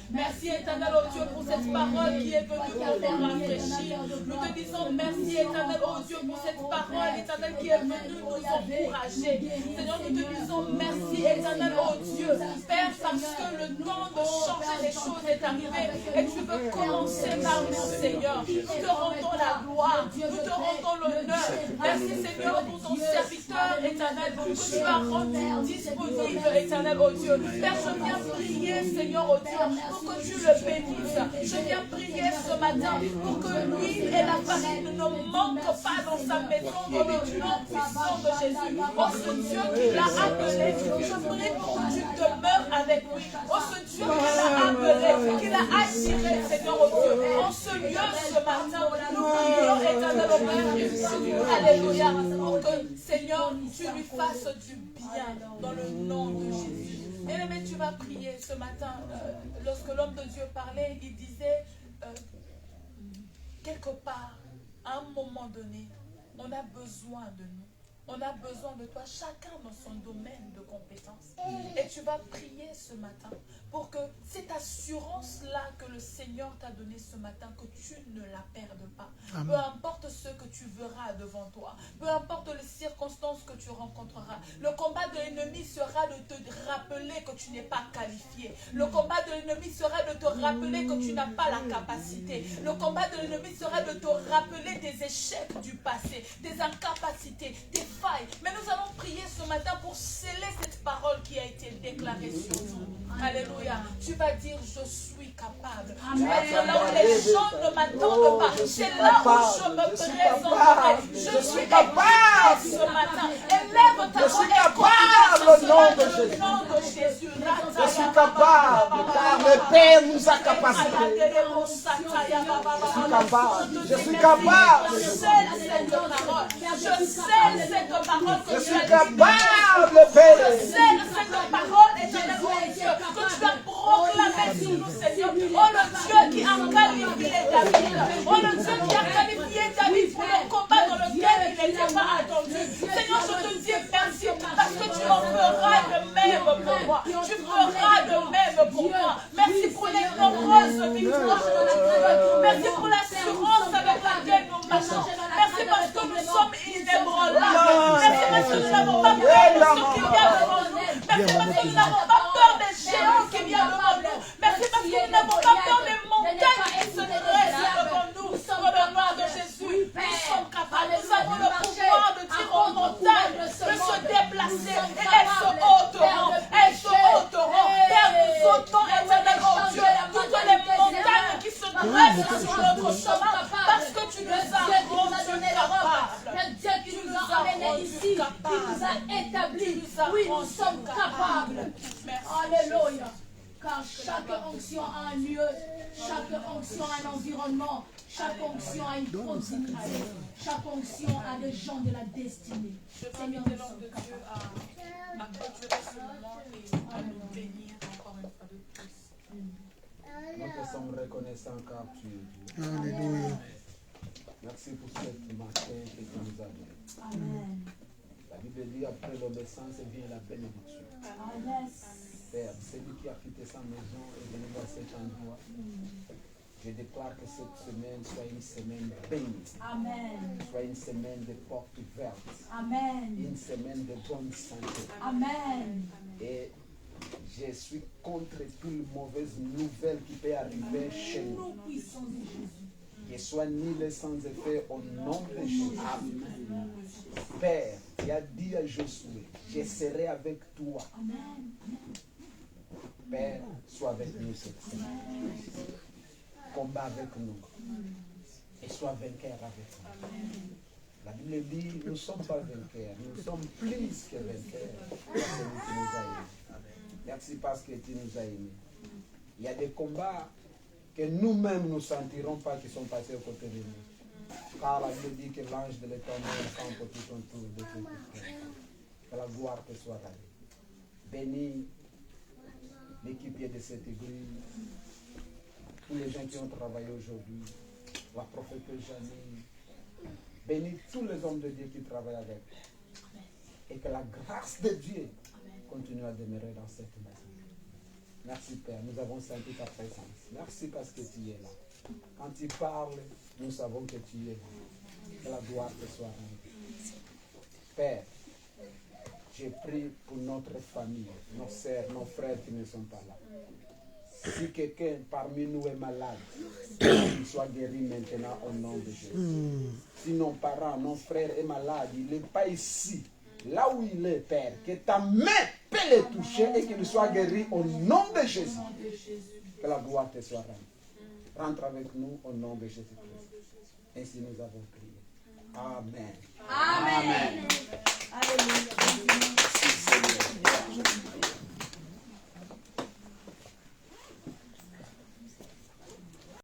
Merci éternel oh Dieu pour cette parole qui est venue pour nous rafraîchir. Nous te disons merci éternel oh Dieu pour cette parole éternel qui est venue nous encourager. Seigneur, nous te disons merci éternel oh Dieu. Père, parce que le temps de changer les choses est arrivé et tu veux commencer par nous Seigneur. Nous te rendons la gloire, nous te rendons l'honneur. Merci Seigneur pour ton serviteur éternel que tu as rendu disponible éternel oh Dieu. Père, je viens prier Seigneur oh Dieu pour que tu le bénisses. Je viens prier ce matin pour que l'huile et la farine ne manquent pas dans sa maison dans le nom puissant de Jésus. Oh ce Dieu qui l'a appelé, je prie pour que tu demeures avec lui. Oh ce Dieu qui l'a appelé, qui l'a attiré Seigneur oh Dieu. En ce lieu ce matin, nous prions éternel au Père. Alléluia. Pour que Seigneur, tu lui fasses du bien dans le nom de Jésus. Bien-aimé, tu vas prier ce matin. Lorsque l'homme de Dieu parlait, il disait, quelque part, à un moment donné, on a besoin de nous. On a besoin de toi, chacun dans son domaine de compétences. Et tu vas prier ce matin pour que cette assurance-là que le Seigneur t'a donnée ce matin, que tu ne la perdes pas. Amen. Peu importe ce que tu verras devant toi, peu importe les circonstances que tu rencontreras, le combat de l'ennemi sera de te rappeler que tu n'es pas qualifié. Le combat de l'ennemi sera de te rappeler que tu n'as pas la capacité. Le combat de l'ennemi sera de te rappeler des échecs du passé, des incapacités, des failles. Mais nous allons prier ce matin pour sceller cette parole qui a été déclarée sur nous. Alléluia. Tu vas dire, je suis capable. Tu vas dire là où les gens ne m'attendent pas. C'est là où je me présenterai. Je suis capable ce matin. Élève ta voix. Je suis capable au nom de Jésus. Jésus. Je suis capable car le Père nous a capacités. Je suis capable. Je scelle cette parole. Je scelle cette parole que Je tu suis as dit. capable, Père. Je scelle cette parole, éternel oh Dieu, que tu as proclamé sur nous, Seigneur. Oh le Dieu qui a qualifié David. Oh le Dieu qui a qualifié David pour le combat dans lequel il n'était pas attendu. Seigneur, je te dis merci parce que tu en feras de même pour moi. Tu feras de même pour moi. Merci pour les nombreuses victoires que tu veux. Merci pour l'assurance avec laquelle nous marchons. Merci parce que nous sommes inébranlables. Merci parce que nous n'avons pas peur de ce qui vient devant nous. Merci parce que nous n'avons pas peur des géants qui viennent devant nous. Merci parce que nous n'avons pas peur des montagnes qui se dressent devant nous. Dans le nom de Jésus. nous a établis. Oui, nous sommes capables. Alléluia. Car chaque onction a un lieu, chaque onction a un environnement, chaque onction a une proximité, chaque onction a des gens de la destinée. Seigneur, nous sommes capables. à clôturer ce moment et à nous bénir encore une fois de plus. Nous te sommes reconnaissants car tu es Dieu. Alléluia. Merci pour ce matin que tu nous as donné. Amen. La Bible dit après l'obéissance vient la bénédiction. Amen. Père, celui qui a quitté sa maison est venu dans cet endroit. Je déclare que cette semaine soit une semaine bénie. Amen. Soit une semaine de portes ouvertes. Amen. Une semaine de bonne santé. Amen. Et je suis contre toute mauvaise nouvelle qui peut arriver chez nous. Nous puissons de Jésus. Que soit nul sans effet au nom de Jésus. Amen. Père, tu as dit à Josué, je serai avec toi. Amen. Père, sois avec nous cette semaine. Combat avec nous. Et sois vainqueur avec nous. La Bible dit, nous ne sommes pas vainqueurs, nous sommes plus que vainqueurs. C'est celui qui nous a aimés. Merci parce que tu nous as aimés. Il y a des combats que nous-mêmes nous ne sentirons pas qui sont passés aux côtés de nous. Car la Bible dit que l'ange de l'Éternel campe tout autour de tout. Que la gloire te soit rendue. Bénis l'équipier de cette église, tous les gens qui ont travaillé aujourd'hui, la prophétesse Janine. Bénis tous les hommes de Dieu qui travaillent avec. Et que la grâce de Dieu continue à demeurer dans cette maison. Merci Père, nous avons senti ta présence. Merci parce que tu es là. Quand tu parles, nous savons que tu es là. Que la gloire te soit rendue. Père, je prie pour notre famille, nos sœurs, nos frères qui ne sont pas là. Si quelqu'un parmi nous est malade, qu'il soit guéri maintenant au nom de Jésus. Si nos parents, nos frères est malade, il n'est pas ici. Là où il est, Père, que ta main peut les toucher et qu'il soit guéri au nom de Jésus. Que la gloire te soit rendue. Rentre avec nous au nom de Jésus-Christ. Ainsi nous avons prié. Amen.